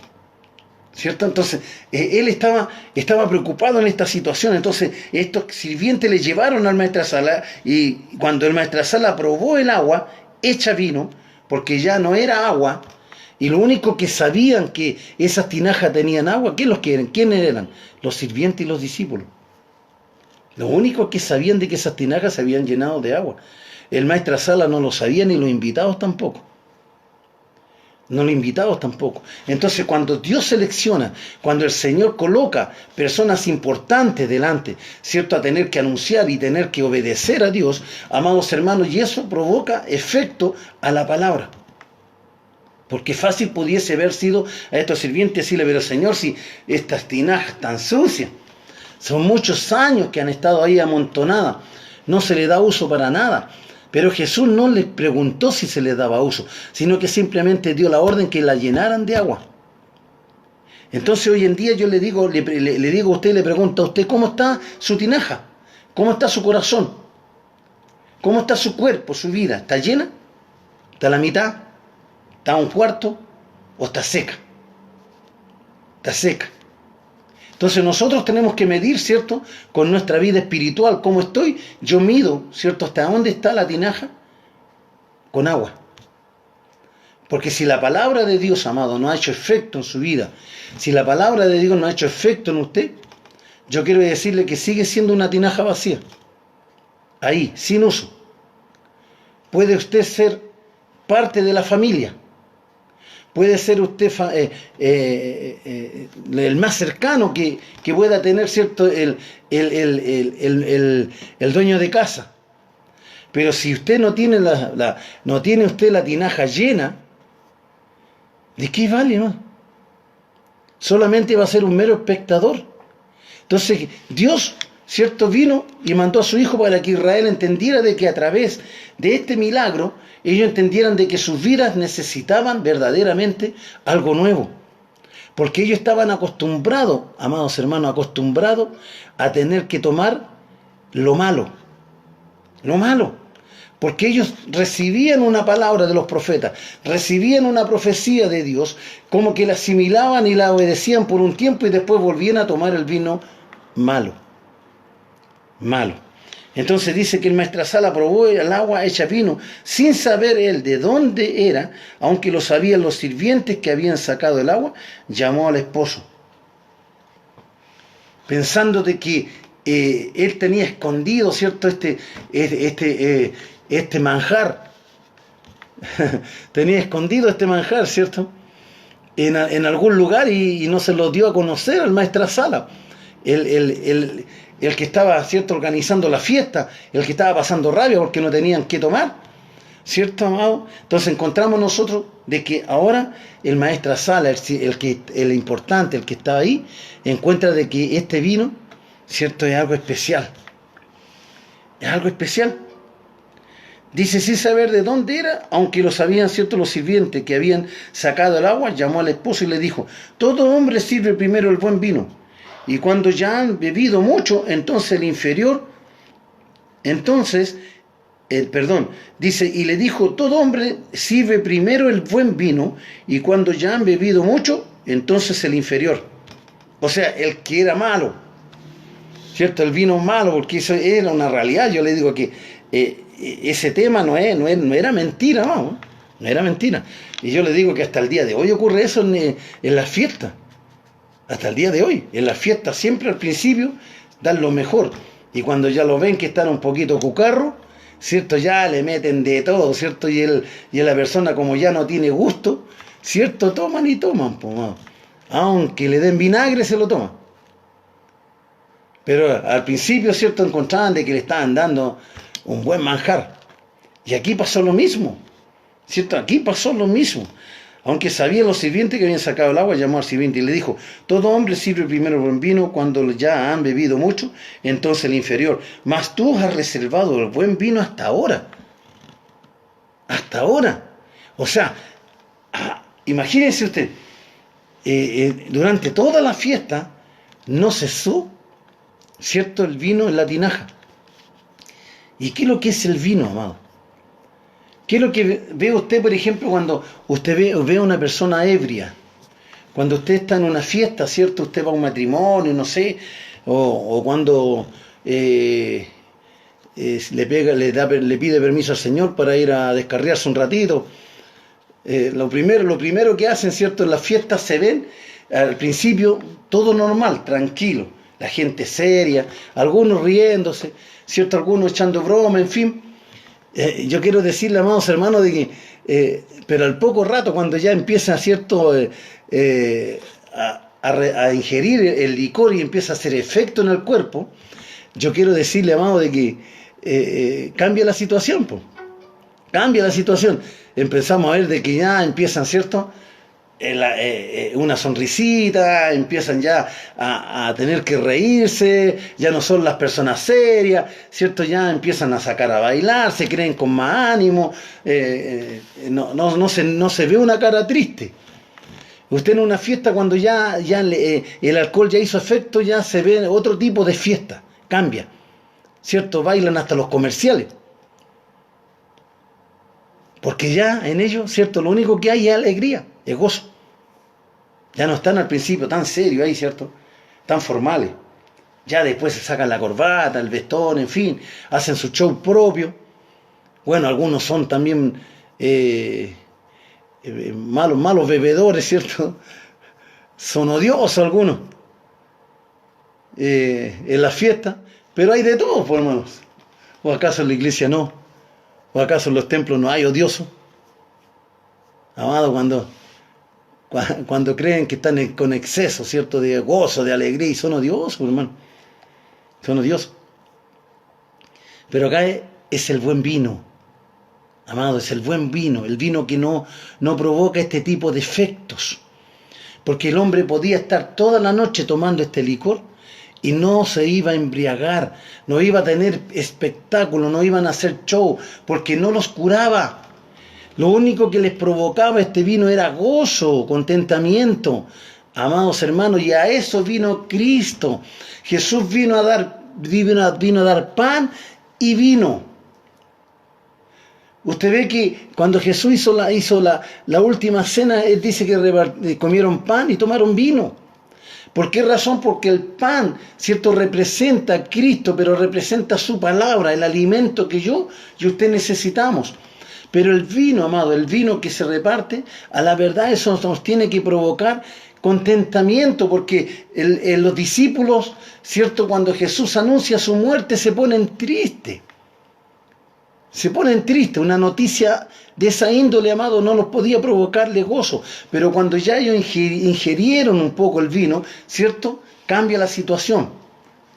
¿cierto? Entonces, él estaba preocupado en esta situación. Entonces, estos sirvientes le llevaron al maestresala, y cuando el maestresala probó el agua hecha vino, porque ya no era agua, y lo único que sabían que esas tinajas tenían agua, ¿quiénes eran? Los sirvientes y los discípulos. Lo único que sabían de que esas tinajas se habían llenado de agua. El maestresala no lo sabía, ni los invitados tampoco. Entonces, cuando Dios selecciona, cuando el Señor coloca personas importantes delante, ¿cierto?, a tener que anunciar y tener que obedecer a Dios, amados hermanos, y eso provoca efecto a la palabra. Porque fácil pudiese haber sido a estos sirvientes decirle, pero Señor, si estas tinajas están sucias, son muchos años que han estado ahí amontonadas, no se le da uso para nada. Pero Jesús no les preguntó si se les daba uso, sino que simplemente dio la orden que la llenaran de agua. Entonces hoy en día yo le digo a usted, le pregunto a usted, ¿cómo está su tinaja? ¿Cómo está su corazón? ¿Cómo está su cuerpo, su vida? ¿Está llena? ¿Está a la mitad? ¿Está a un cuarto? ¿O está seca? Está seca. Entonces nosotros tenemos que medir, ¿cierto? Con nuestra vida espiritual, ¿cómo estoy? Yo mido, ¿cierto? ¿Hasta dónde está la tinaja? Con agua. Porque si la palabra de Dios, amado, no ha hecho efecto en su vida, si la palabra de Dios no ha hecho efecto en usted, yo quiero decirle que sigue siendo una tinaja vacía. Ahí, sin uso. Puede usted ser parte de la familia. Puede ser usted el más cercano que pueda tener, ¿cierto? El dueño de casa. Pero si usted no tiene no tiene usted la tinaja llena, ¿de qué vale, no? Solamente va a ser un mero espectador. Entonces, Dios, ¿cierto? Vino y mandó a su Hijo para que Israel entendiera de que a través de este milagro, ellos entendieran de que sus vidas necesitaban verdaderamente algo nuevo. Porque ellos estaban acostumbrados, amados hermanos, acostumbrados a tener que tomar lo malo. Lo malo. Porque ellos recibían una palabra de los profetas, recibían una profecía de Dios, como que la asimilaban y la obedecían por un tiempo y después volvían a tomar el vino malo. Malo. Entonces dice que el maestrazala probó el agua hecha vino, sin saber él de dónde era, aunque lo sabían los sirvientes que habían sacado el agua, llamó al esposo, pensando de que él tenía escondido, ¿cierto?, este manjar. Tenía escondido este manjar, ¿cierto?, en algún lugar y no se lo dio a conocer al maestrazala. El que estaba, ¿cierto?, organizando la fiesta, el que estaba pasando rabia porque no tenían que tomar, ¿cierto, amado? Entonces encontramos nosotros de que ahora el maestrazala, el importante, el que estaba ahí, encuentra de que este vino, ¿cierto?, es algo especial. Es algo especial. Dice, sin saber de dónde era, aunque lo sabían, ¿cierto?, los sirvientes que habían sacado el agua, llamó al esposo y le dijo, todo hombre sirve primero el buen vino, y cuando ya han bebido mucho, entonces el inferior, dice, y le dijo, todo hombre sirve primero el buen vino, y cuando ya han bebido mucho, entonces el inferior. O sea, el que era malo, ¿cierto? El vino malo, porque eso era una realidad. Yo le digo que ese tema no era mentira, no era mentira. Y yo le digo que hasta el día de hoy ocurre eso en las fiestas. Hasta el día de hoy, en las fiestas siempre al principio dan lo mejor, y cuando ya lo ven que están un poquito cucarro, ¿cierto?, ya le meten de todo, ¿cierto?, y la persona como ya no tiene gusto, ¿cierto?, toman y toman, pues, aunque le den vinagre se lo toman. Pero al principio, ¿cierto?, encontraban de que le estaban dando un buen manjar, y aquí pasó lo mismo, ¿cierto?, aquí pasó lo mismo. Aunque sabían los sirvientes que habían sacado el agua, llamó al sirviente y le dijo, todo hombre sirve primero el buen vino cuando ya han bebido mucho, entonces el inferior. Mas tú has reservado el buen vino hasta ahora. Hasta ahora. O sea, imagínense usted, durante toda la fiesta no cesó, ¿cierto?, el vino en la tinaja. ¿Y qué es lo que es el vino, amado? ¿Qué es lo que ve usted, por ejemplo, cuando usted ve a una persona ebria? Cuando usted está en una fiesta, ¿cierto? Usted va a un matrimonio, no sé, o cuando le pide permiso al Señor para ir a descarriarse un ratito. Lo primero que hacen, ¿cierto? En las fiestas se ven, al principio, todo normal, tranquilo. La gente seria, algunos riéndose, ¿cierto? Algunos echando broma, en fin. Yo quiero decirle, amados hermanos, de que, pero al poco rato, cuando ya empieza, ¿cierto?, a ingerir el licor y empieza a hacer efecto en el cuerpo, yo quiero decirle, amado, de que cambia la situación, pues. Cambia la situación. Empezamos a ver de que ya empiezan, ¿cierto?, una sonrisita, empiezan ya a tener que reírse, ya no son las personas serias, ¿cierto? Ya empiezan a sacar a bailar, se creen con más ánimo, no se ve una cara triste. Usted en una fiesta, cuando ya el alcohol ya hizo efecto, ya se ve otro tipo de fiesta, cambia, ¿cierto? Bailan hasta los comerciales. Porque ya en ellos, ¿cierto? Lo único que hay es alegría, es gozo. Ya no están al principio tan serios ahí, ¿cierto? Tan formales. Ya después se sacan la corbata, el vestón, en fin, hacen su show propio. Bueno, algunos son también malos bebedores, ¿cierto? Son odiosos algunos en la fiesta, pero hay de todo, pues, hermanos. ¿O acaso en la iglesia no? ¿O acaso en los templos no hay odiosos? Amado, cuando creen que están con exceso, ¿cierto? De gozo, de alegría, y son odiosos, hermano. Son odiosos. Pero acá es el buen vino, amado, es el buen vino, el vino que no provoca este tipo de efectos. Porque el hombre podía estar toda la noche tomando este licor y no se iba a embriagar, no iba a tener espectáculo, no iban a hacer show, porque no los curaba. Lo único que les provocaba este vino era gozo, contentamiento. Amados hermanos, y a eso vino Cristo. Jesús vino a dar pan y vino. Usted ve que cuando Jesús hizo la última cena, Él dice que comieron pan y tomaron vino. ¿Por qué razón? Porque el pan, ¿cierto?, representa a Cristo, pero representa su palabra, el alimento que yo y usted necesitamos. Pero el vino, amado, el vino que se reparte, a la verdad eso nos tiene que provocar contentamiento, porque los discípulos, ¿cierto?, cuando Jesús anuncia su muerte, se ponen tristes. Se ponen tristes. Una noticia de esa índole, amado, no los podía provocarle gozo. Pero cuando ya ellos ingerieron un poco el vino, ¿cierto?, cambia la situación.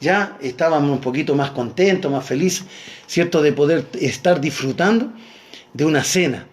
Ya estaban un poquito más contentos, más felices, ¿cierto?, de poder estar disfrutando de una cena.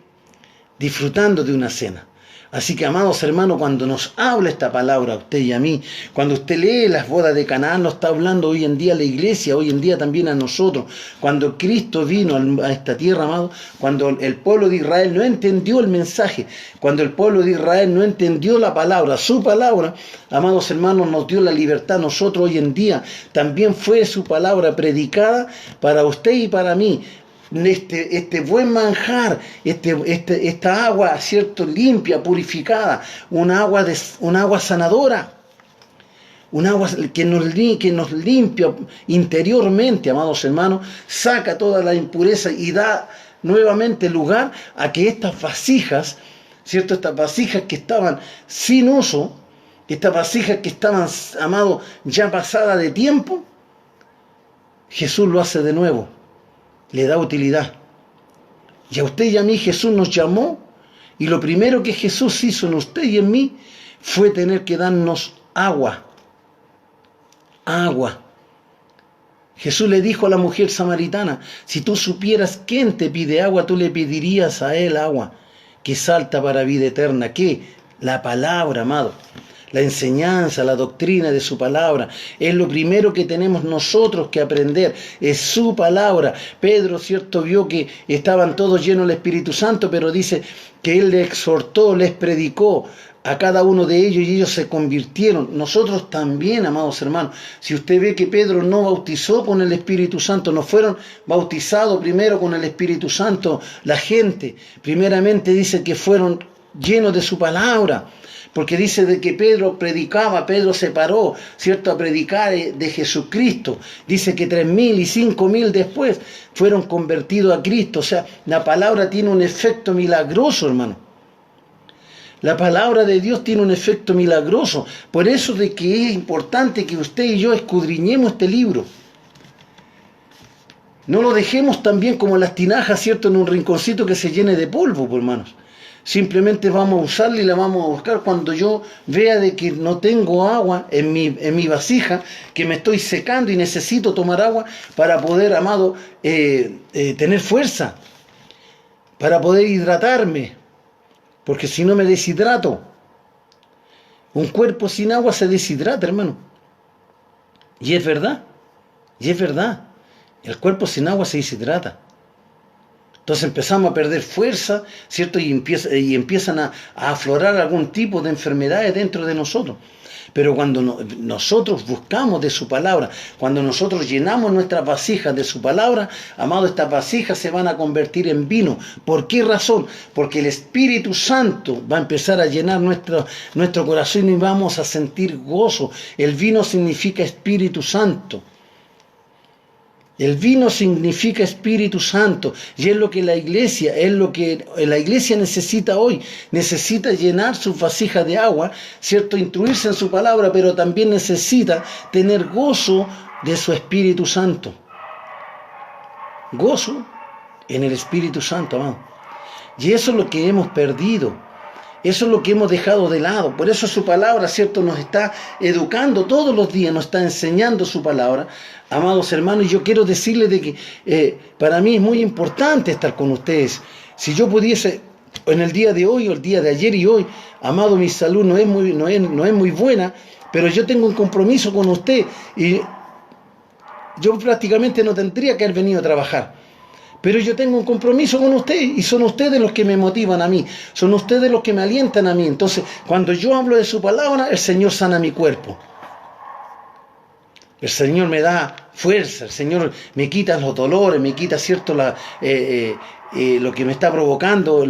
Disfrutando de una cena. Así que, amados hermanos, cuando nos habla esta palabra a usted y a mí, cuando usted lee las bodas de Canaán, nos está hablando hoy en día a la iglesia, hoy en día también a nosotros. Cuando Cristo vino a esta tierra, amado, cuando el pueblo de Israel no entendió el mensaje, cuando el pueblo de Israel no entendió la palabra, su palabra, amados hermanos, nos dio la libertad a nosotros hoy en día. También fue su palabra predicada para usted y para mí. Este buen manjar, esta agua, ¿cierto?, limpia, purificada, un agua sanadora, un agua que nos limpia interiormente, amados hermanos, saca toda la impureza y da nuevamente lugar a que estas vasijas, ¿cierto?, estas vasijas que estaban sin uso, estas vasijas que estaban, amados, ya pasadas de tiempo, Jesús lo hace de nuevo. Le da utilidad. Y a usted y a mí Jesús nos llamó, y lo primero que Jesús hizo en usted y en mí fue tener que darnos agua. Agua. Jesús le dijo a la mujer samaritana, si tú supieras quién te pide agua, tú le pedirías a él agua, que salta para vida eterna. ¿Qué? La palabra, amado. La enseñanza, la doctrina de su palabra, es lo primero que tenemos nosotros que aprender, es su palabra. Pedro, cierto, vio que estaban todos llenos del Espíritu Santo, pero dice que él les exhortó, les predicó a cada uno de ellos y ellos se convirtieron. Nosotros también, amados hermanos, si usted ve que Pedro no bautizó con el Espíritu Santo, no fueron bautizados primero con el Espíritu Santo la gente, primeramente dice que fueron llenos de su palabra. Porque dice de que Pedro predicaba, Pedro se paró, ¿cierto?, a predicar de Jesucristo. Dice que 3.000 y 5.000 después fueron convertidos a Cristo. O sea, la palabra tiene un efecto milagroso, hermano. La palabra de Dios tiene un efecto milagroso. Por eso de que es importante que usted y yo escudriñemos este libro. No lo dejemos también como las tinajas, ¿cierto?, en un rinconcito que se llene de polvo, pues, hermanos. Simplemente vamos a usarla y la vamos a buscar cuando yo vea de que no tengo agua en mi vasija, que me estoy secando y necesito tomar agua para poder, amado, tener fuerza, para poder hidratarme, porque si no me deshidrato. Un cuerpo sin agua se deshidrata, hermano. Y es verdad, el cuerpo sin agua se deshidrata. Entonces empezamos a perder fuerza, ¿cierto? Y empiezan a aflorar algún tipo de enfermedades dentro de nosotros. Pero cuando nosotros buscamos de su palabra, cuando nosotros llenamos nuestras vasijas de su palabra, amado, estas vasijas se van a convertir en vino. ¿Por qué razón? Porque el Espíritu Santo va a empezar a llenar nuestro corazón y vamos a sentir gozo. El vino significa Espíritu Santo. El vino significa Espíritu Santo, y es lo que la iglesia necesita hoy. Necesita llenar sus vasijas de agua, ¿cierto? Instruirse en su palabra, pero también necesita tener gozo de su Espíritu Santo. Gozo en el Espíritu Santo, amado. Y eso es lo que hemos perdido. Eso es lo que hemos dejado de lado. Por eso su palabra, ¿cierto?, nos está educando todos los días, nos está enseñando su palabra. Amados hermanos, yo quiero decirles de que para mí es muy importante estar con ustedes. Si yo pudiese, en el día de hoy, o el día de ayer y hoy, amado, mi salud no es muy buena, pero yo tengo un compromiso con usted y yo prácticamente no tendría que haber venido a trabajar. Pero yo tengo un compromiso con usted y son ustedes los que me motivan a mí, son ustedes los que me alientan a mí. Entonces, cuando yo hablo de su palabra, el Señor sana mi cuerpo. El Señor me da fuerza, el Señor me quita los dolores, me quita, ¿cierto?, lo que me está provocando,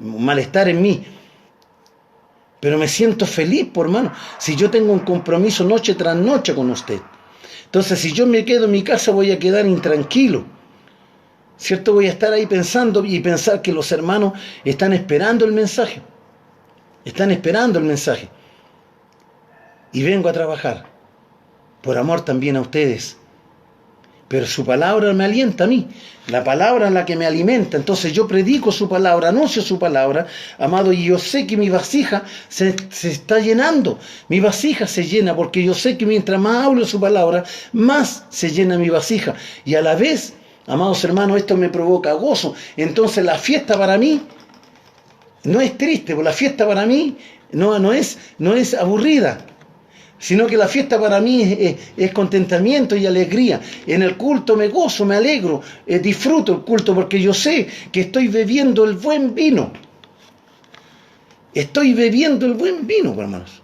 malestar en mí. Pero me siento feliz, por hermano, si yo tengo un compromiso noche tras noche con usted. Entonces, si yo me quedo en mi casa, voy a quedar intranquilo. ¿Cierto? Voy a estar ahí pensando y pensar que los hermanos están esperando el mensaje. Están esperando el mensaje. Y vengo a trabajar. Por amor también a ustedes. Pero su palabra me alienta a mí. La palabra es la que me alimenta. Entonces yo predico su palabra, anuncio su palabra, amado, y yo sé que mi vasija se está llenando. Mi vasija se llena porque yo sé que mientras más hablo su palabra, más se llena mi vasija. Y a la vez, amados hermanos, esto me provoca gozo. Entonces la fiesta para mí no es triste, porque la fiesta para mí no es aburrida, sino que la fiesta para mí es contentamiento y alegría. En el culto me gozo, me alegro, disfruto el culto porque yo sé que estoy bebiendo el buen vino. Estoy bebiendo el buen vino, hermanos.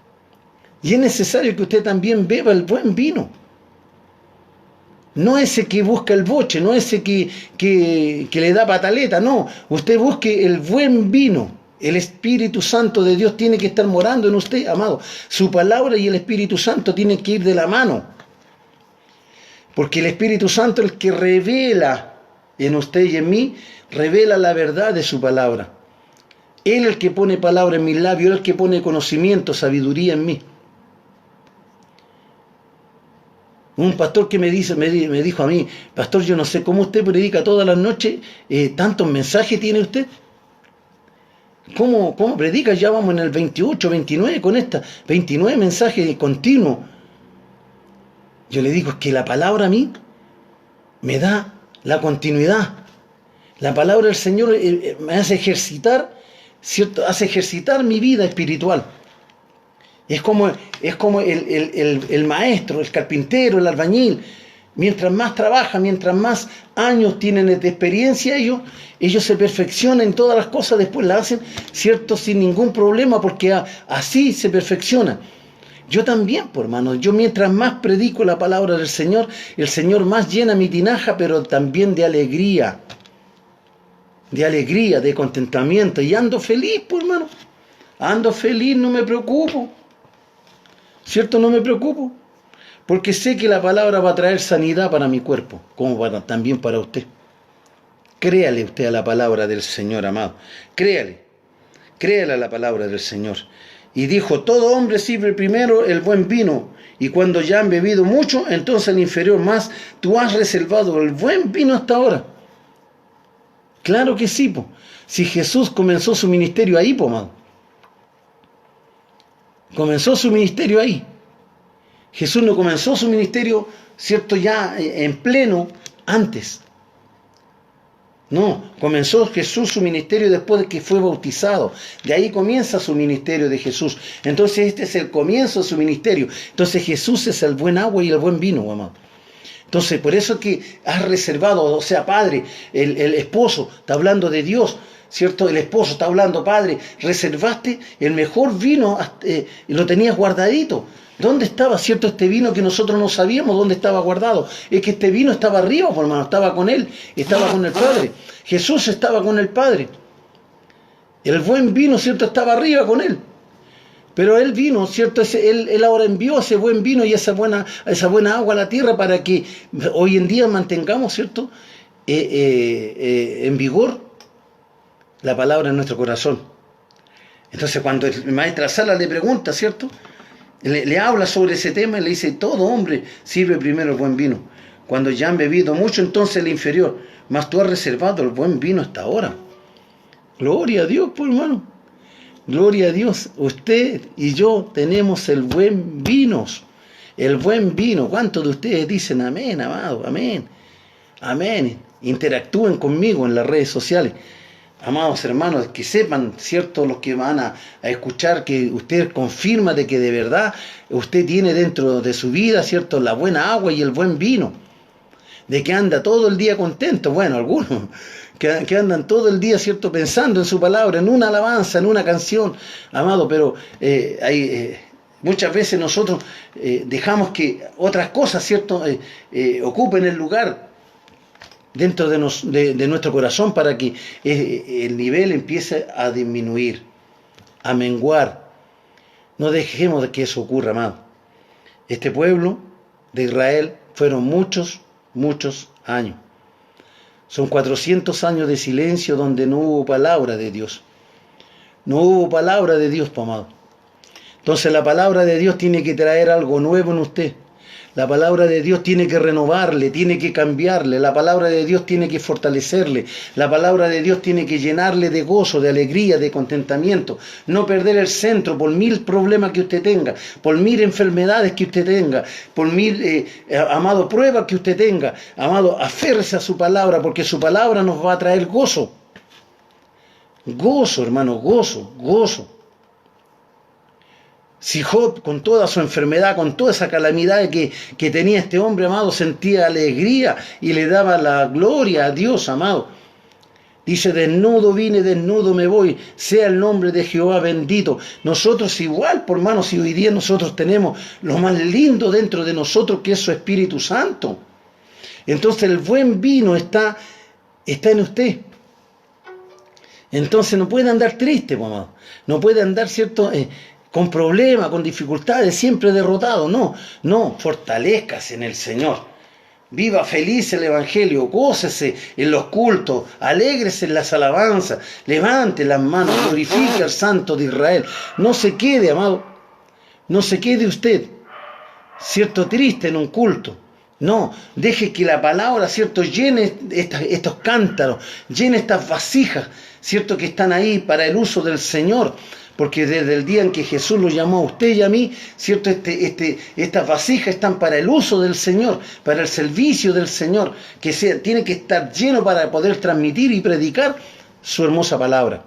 Y es necesario que usted también beba el buen vino. No ese que busca el boche, no ese que le da pataleta, no. Usted busque el buen vino. El Espíritu Santo de Dios tiene que estar morando en usted, amado. Su palabra y el Espíritu Santo tienen que ir de la mano. Porque el Espíritu Santo es el que revela en usted y en mí, revela la verdad de su palabra. Él es el que pone palabra en mis labios, Él es el que pone conocimiento, sabiduría en mí. Un pastor que me dijo a mí, pastor, yo no sé cómo usted predica todas las noches, ¿tantos mensajes tiene usted? ¿Cómo predica? Ya vamos en el 28, 29 con esta, 29 mensajes continuos. Yo le digo, es que la palabra a mí me da la continuidad. La palabra del Señor me hace ejercitar, ¿cierto? Hace ejercitar mi vida espiritual. Es como el maestro, el carpintero, el albañil. Mientras más trabaja, mientras más años tienen de experiencia ellos se perfeccionan en todas las cosas, después las hacen, ¿cierto?, sin ningún problema, porque así se perfecciona. Yo también, por hermano, yo mientras más predico la palabra del Señor, el Señor más llena mi tinaja, pero también de alegría, de contentamiento, y ando feliz, por hermano, ando feliz, no me preocupo, ¿cierto? No me preocupo. Porque sé que la palabra va a traer sanidad para mi cuerpo, como también para usted. Créale usted a la palabra del Señor, amado. Créale a la palabra del Señor. Y dijo, todo hombre sirve primero el buen vino, y cuando ya han bebido mucho, entonces el inferior más. Tú has reservado el buen vino hasta ahora. Claro que sí, po. Si Jesús comenzó su ministerio ahí, po, amado. Comenzó su ministerio ahí. Jesús no comenzó su ministerio, ¿cierto?, ya en pleno antes. No, comenzó Jesús su ministerio después de que fue bautizado. De ahí comienza su ministerio de Jesús. Entonces este es el comienzo de su ministerio. Entonces Jesús es el buen agua y el buen vino, amado. Entonces, por eso es que has reservado, o sea, Padre, el esposo está hablando de Dios, ¿cierto? El esposo está hablando, Padre, reservaste el mejor vino y lo tenías guardadito. ¿Dónde estaba, cierto, este vino que nosotros no sabíamos dónde estaba guardado? Es que este vino estaba arriba, por hermano, estaba con Él, estaba con el Padre. Jesús estaba con el Padre. El buen vino, ¿cierto?, estaba arriba con Él. Pero Él vino, ¿cierto? Él ahora envió ese buen vino y esa buena agua a la tierra para que hoy en día mantengamos, ¿cierto?, en vigor la palabra en nuestro corazón. Entonces cuando el maestra Sala le pregunta, ¿cierto?, le habla sobre ese tema y le dice, todo hombre sirve primero el buen vino. Cuando ya han bebido mucho, entonces el inferior. Mas tú has reservado el buen vino hasta ahora. Gloria a Dios, pues, hermano. Gloria a Dios. Usted y yo tenemos el buen vino. El buen vino. ¿Cuántos de ustedes dicen amén, amado? Amén. Amén. Interactúen conmigo en las redes sociales. Amados hermanos, que sepan, ¿cierto?, los que van a escuchar, que usted confirma de que de verdad usted tiene dentro de su vida, ¿cierto?, la buena agua y el buen vino. De que anda todo el día contento, bueno, algunos, que andan todo el día, ¿cierto?, pensando en su palabra, en una alabanza, en una canción, amado, pero muchas veces nosotros dejamos que otras cosas, ¿cierto?, ocupen el lugar dentro de nuestro corazón para que el nivel empiece a disminuir, a menguar. No dejemos de que eso ocurra, amado. Este pueblo de Israel fueron muchos años. Son 400 años de silencio donde no hubo palabra de Dios. No hubo palabra de Dios, amado. Entonces la palabra de Dios tiene que traer algo nuevo en usted. La palabra de Dios tiene que renovarle, tiene que cambiarle, la palabra de Dios tiene que fortalecerle, la palabra de Dios tiene que llenarle de gozo, de alegría, de contentamiento. No perder el centro por 1000 problemas que usted tenga, por 1000 enfermedades que usted tenga, por 1000, amado, pruebas que usted tenga. Amado, aférrese a su palabra, porque su palabra nos va a traer gozo. Gozo, hermano, gozo, gozo. Si Job, con toda su enfermedad, con toda esa calamidad que tenía este hombre, amado, sentía alegría y le daba la gloria a Dios, amado. Dice, desnudo vine, desnudo me voy, sea el nombre de Jehová bendito. Nosotros igual, por hermano, si hoy día nosotros tenemos lo más lindo dentro de nosotros, que es su Espíritu Santo. Entonces el buen vino está en usted. Entonces no puede andar triste, amado. No puede andar, ¿cierto?, con problemas, con dificultades, siempre derrotado. No, fortalezcase en el Señor. Viva feliz el Evangelio, gócese en los cultos, alégrese en las alabanzas, levante las manos, glorifique al Santo de Israel. No se quede, amado, no se quede usted, ¿cierto?, triste en un culto. No, deje que la palabra, ¿cierto?, llene estos cántaros, llene estas vasijas, ¿cierto?, que están ahí para el uso del Señor. Porque desde el día en que Jesús lo llamó a usted y a mí, ¿cierto?, estas vasijas están para el uso del Señor, para el servicio del Señor, que tiene que estar lleno para poder transmitir y predicar su hermosa palabra.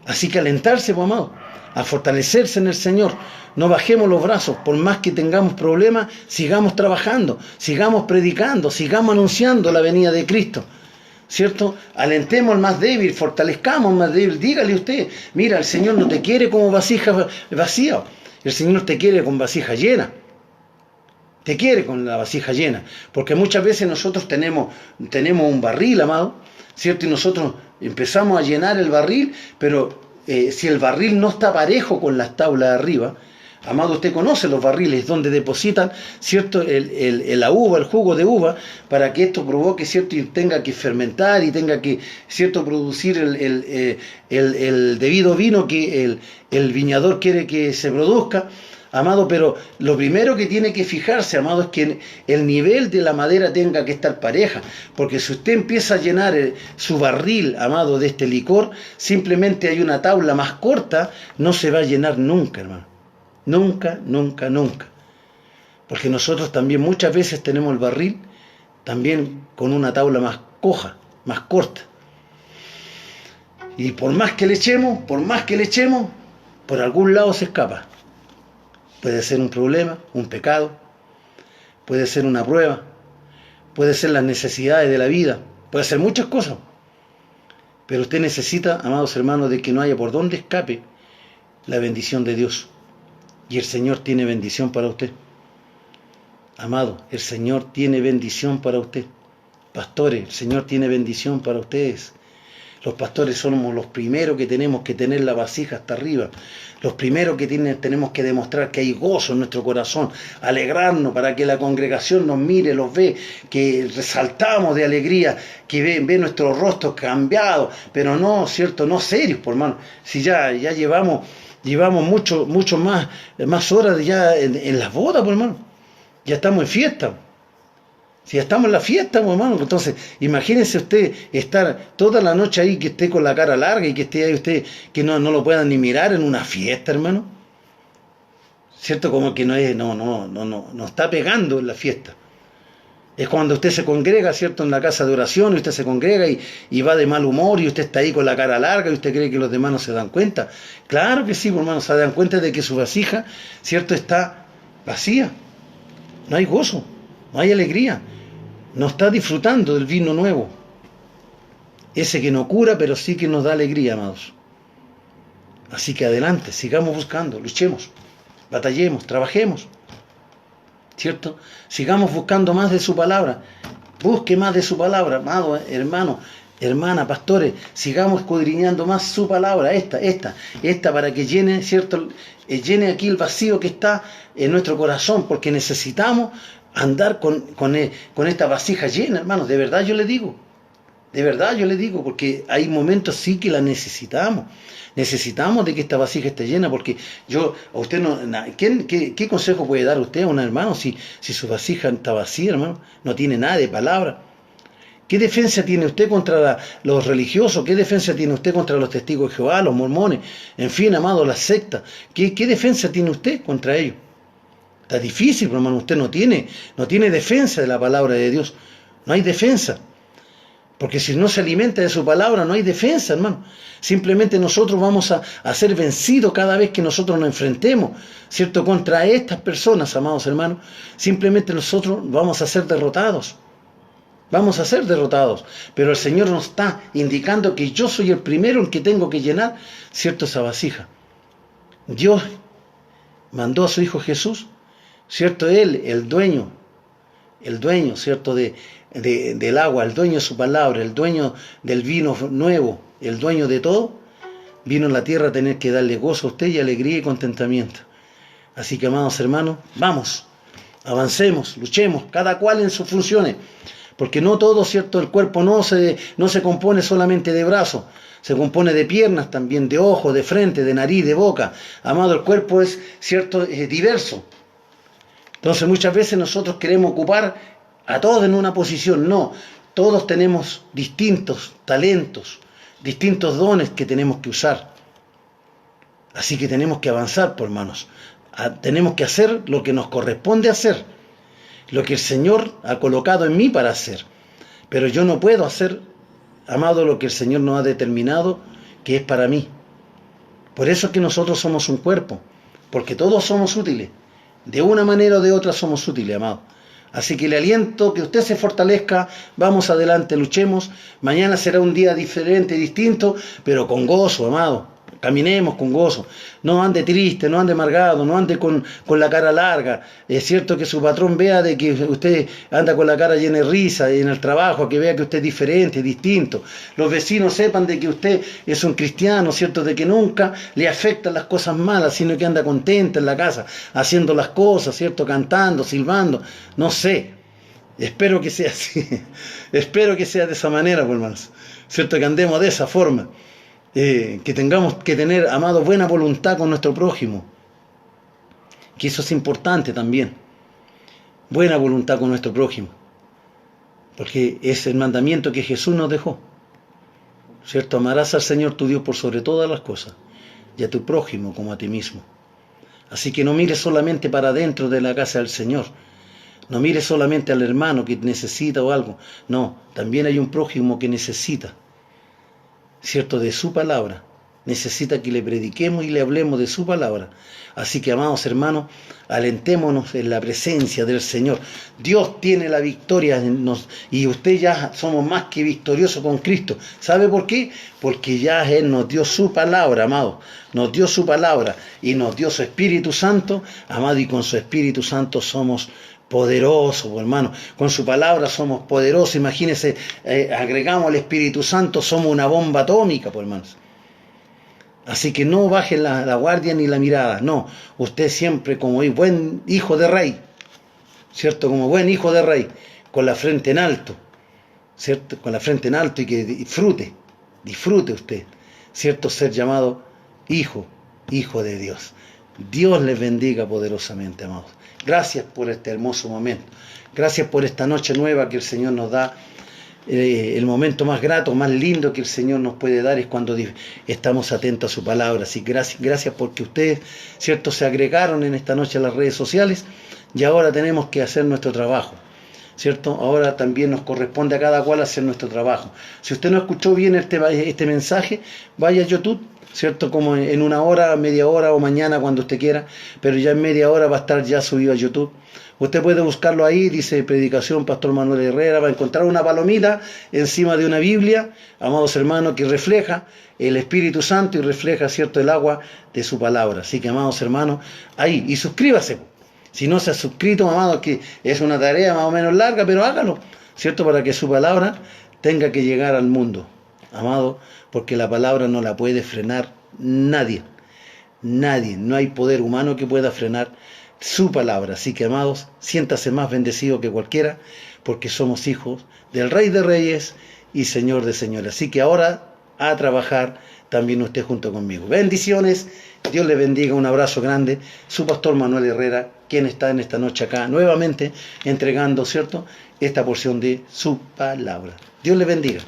Así que alentarse, pues, amado, a fortalecerse en el Señor. No bajemos los brazos, por más que tengamos problemas, sigamos trabajando, sigamos predicando, sigamos anunciando la venida de Cristo. ¿Cierto? Alentemos al más débil, fortalezcamos al más débil. Dígale usted, mira, el Señor no te quiere como vasija vacía, el Señor te quiere con vasija llena. Te quiere con la vasija llena. Porque muchas veces nosotros tenemos un barril, amado, ¿cierto? Y nosotros empezamos a llenar el barril, pero si el barril no está parejo con las tablas de arriba, amado, usted conoce los barriles donde depositan, ¿cierto?, la uva, el jugo de uva, para que esto provoque, ¿cierto?, y tenga que fermentar y tenga que, ¿cierto?, producir el debido vino que el viñador quiere que se produzca, amado. Pero lo primero que tiene que fijarse, amado, es que el nivel de la madera tenga que estar pareja, porque si usted empieza a llenar su barril, amado, de este licor, simplemente hay una tabla más corta, no se va a llenar nunca, hermano. Nunca, nunca, nunca. Porque nosotros también muchas veces tenemos el barril también con una tabla más coja, más corta. Y por más que le echemos, por algún lado se escapa. Puede ser un problema, un pecado. puede ser una prueba, puede ser las necesidades de la vida, puede ser muchas cosas. Pero usted necesita, amados hermanos, de que no haya por dónde escape la bendición de Dios. Y el Señor tiene bendición para usted. Amado, el Señor tiene bendición para usted. Pastores, el Señor tiene bendición para ustedes. Los pastores somos los primeros que tenemos que tener la vasija hasta arriba. Los primeros que tenemos que demostrar que hay gozo en nuestro corazón, alegrarnos para que la congregación nos mire, los ve, que resaltamos de alegría, que ve nuestros rostros cambiados, pero no, ¿cierto? No serios, por hermano. Si ya llevamos mucho más horas ya en las bodas, por hermano. Ya estamos en fiesta. Si ya estamos en la fiesta, hermano, entonces imagínense usted estar toda la noche ahí, que esté con la cara larga y que esté ahí usted, que no lo puedan ni mirar en una fiesta, hermano. ¿Cierto? Como que no está pegando en la fiesta. Es cuando usted se congrega, ¿cierto? En la casa de oración, y usted se congrega y va de mal humor, y usted está ahí con la cara larga, y usted cree que los demás no se dan cuenta. Claro que sí, hermano, se dan cuenta de que su vasija, ¿cierto? Está vacía. No hay gozo, no hay alegría. No está disfrutando del vino nuevo, ese que no cura, pero sí que nos da alegría, amados. Así que adelante, sigamos buscando, luchemos, batallemos, trabajemos, ¿cierto? Sigamos buscando más de su palabra, busque más de su palabra, amado hermano, hermana, pastores, sigamos escudriñando más su palabra, esta para que llene, ¿cierto? Llene aquí el vacío que está en nuestro corazón, porque necesitamos andar con esta vasija llena, hermanos. De verdad yo le digo, porque hay momentos sí que la necesitamos. Necesitamos de que esta vasija esté llena, porque a usted no, ¿qué consejo puede dar usted a un hermano si su vasija está vacía, hermano? No tiene nada de palabra. ¿Qué defensa tiene usted contra los religiosos? ¿Qué defensa tiene usted contra los testigos de Jehová, los mormones? En fin, amado, las sectas. ¿Qué defensa tiene usted contra ellos? Está difícil, hermano. Usted no tiene defensa de la palabra de Dios. No hay defensa. Porque si no se alimenta de su palabra, no hay defensa, hermano. Simplemente nosotros vamos a ser vencidos cada vez que nosotros nos enfrentemos, ¿cierto? Contra estas personas, amados hermanos. Simplemente nosotros vamos a ser derrotados. Vamos a ser derrotados. Pero el Señor nos está indicando que yo soy el primero en que tengo que llenar, ¿cierto? Esa vasija. Dios mandó a su Hijo Jesús, ¿cierto? Él, el dueño, ¿cierto? Del agua, el dueño de su palabra, el dueño del vino nuevo, el dueño de todo, vino en la tierra a tener que darle gozo a usted y alegría y contentamiento. Así que, amados hermanos, vamos, avancemos, luchemos, cada cual en sus funciones, porque no todo, ¿cierto? El cuerpo no se compone solamente de brazos, se compone de piernas también, de ojos, de frente, de nariz, de boca. Amado, el cuerpo es, ¿cierto? Diverso. Entonces muchas veces nosotros queremos ocupar a todos en una posición. No, todos tenemos distintos talentos, distintos dones que tenemos que usar. Así que tenemos que avanzar, por hermanos. Tenemos que hacer lo que nos corresponde hacer, lo que el Señor ha colocado en mí para hacer. Pero yo no puedo hacer, amado, lo que el Señor nos ha determinado que es para mí. Por eso es que nosotros somos un cuerpo, porque todos somos útiles. De una manera o de otra somos útiles, amado. Así que le aliento que usted se fortalezca, vamos adelante, luchemos. Mañana será un día diferente, distinto, pero con gozo, amado. Caminemos con gozo. No ande triste, no ande amargado, no ande con la cara larga. Es cierto que su patrón vea de que usted anda con la cara llena de risa en el trabajo, que vea que usted es diferente, distinto. Los vecinos sepan de que usted es un cristiano, cierto, de que nunca le afectan las cosas malas, sino que anda contenta en la casa, haciendo las cosas, cierto, cantando, silbando. No sé. Espero que sea así. Espero que sea de esa manera, pues, hermanos. Cierto, que andemos de esa forma. Que tengamos que tener, amado, buena voluntad con nuestro prójimo, que eso es importante también, buena voluntad con nuestro prójimo, porque es el mandamiento que Jesús nos dejó, ¿cierto? Amarás al Señor tu Dios por sobre todas las cosas, y a tu prójimo como a ti mismo. Así que no mires solamente para dentro de la casa del Señor, no mires solamente al hermano que necesita o algo, no, también hay un prójimo que necesita, ¿cierto? De su palabra, necesita que le prediquemos y le hablemos de su palabra. Así que, amados hermanos, alentémonos en la presencia del Señor. Dios tiene la victoria en nos, y usted ya somos más que victoriosos con Cristo. ¿Sabe por qué? Porque ya Él nos dio su palabra, amado. Nos dio su palabra y nos dio su Espíritu Santo, amado, y con su Espíritu Santo somos poderosos, hermano. Con su palabra somos poderosos. Imagínense, agregamos al Espíritu Santo, somos una bomba atómica, hermanos. Así que no bajen la guardia ni la mirada, no. Usted siempre como buen hijo de rey, ¿cierto? Como buen hijo de rey, con la frente en alto, ¿cierto? Con la frente en alto y que disfrute usted, ¿cierto? Ser llamado hijo de Dios. Dios les bendiga poderosamente, amados. Gracias por este hermoso momento. Gracias por esta noche nueva que el Señor nos da. El momento más grato, más lindo que el Señor nos puede dar es cuando estamos atentos a su palabra. Así que gracias porque ustedes, ¿cierto?, se agregaron en esta noche a las redes sociales y ahora tenemos que hacer nuestro trabajo, ¿cierto? Ahora también nos corresponde a cada cual hacer nuestro trabajo. Si usted no escuchó bien este mensaje, vaya a YouTube, ¿cierto? Como en una hora, media hora o mañana cuando usted quiera, pero ya en media hora va a estar ya subido a YouTube. Usted puede buscarlo ahí, dice Predicación Pastor Manuel Herrera, va a encontrar una palomita encima de una Biblia, amados hermanos, que refleja el Espíritu Santo y refleja, ¿cierto?, el agua de su palabra. Así que, amados hermanos, ahí, y suscríbase. Si no se ha suscrito, amados, que es una tarea más o menos larga, pero hágalo, ¿cierto?, para que su palabra tenga que llegar al mundo, amado, porque la palabra no la puede frenar nadie. Nadie, no hay poder humano que pueda frenar su palabra. Así que, amados, siéntase más bendecido que cualquiera, porque somos hijos del Rey de Reyes y Señor de Señores. Así que ahora a trabajar también usted junto conmigo. Bendiciones, Dios le bendiga, un abrazo grande. Su pastor Manuel Herrera, quien está en esta noche acá nuevamente entregando, ¿cierto?, esta porción de su palabra. Dios le bendiga.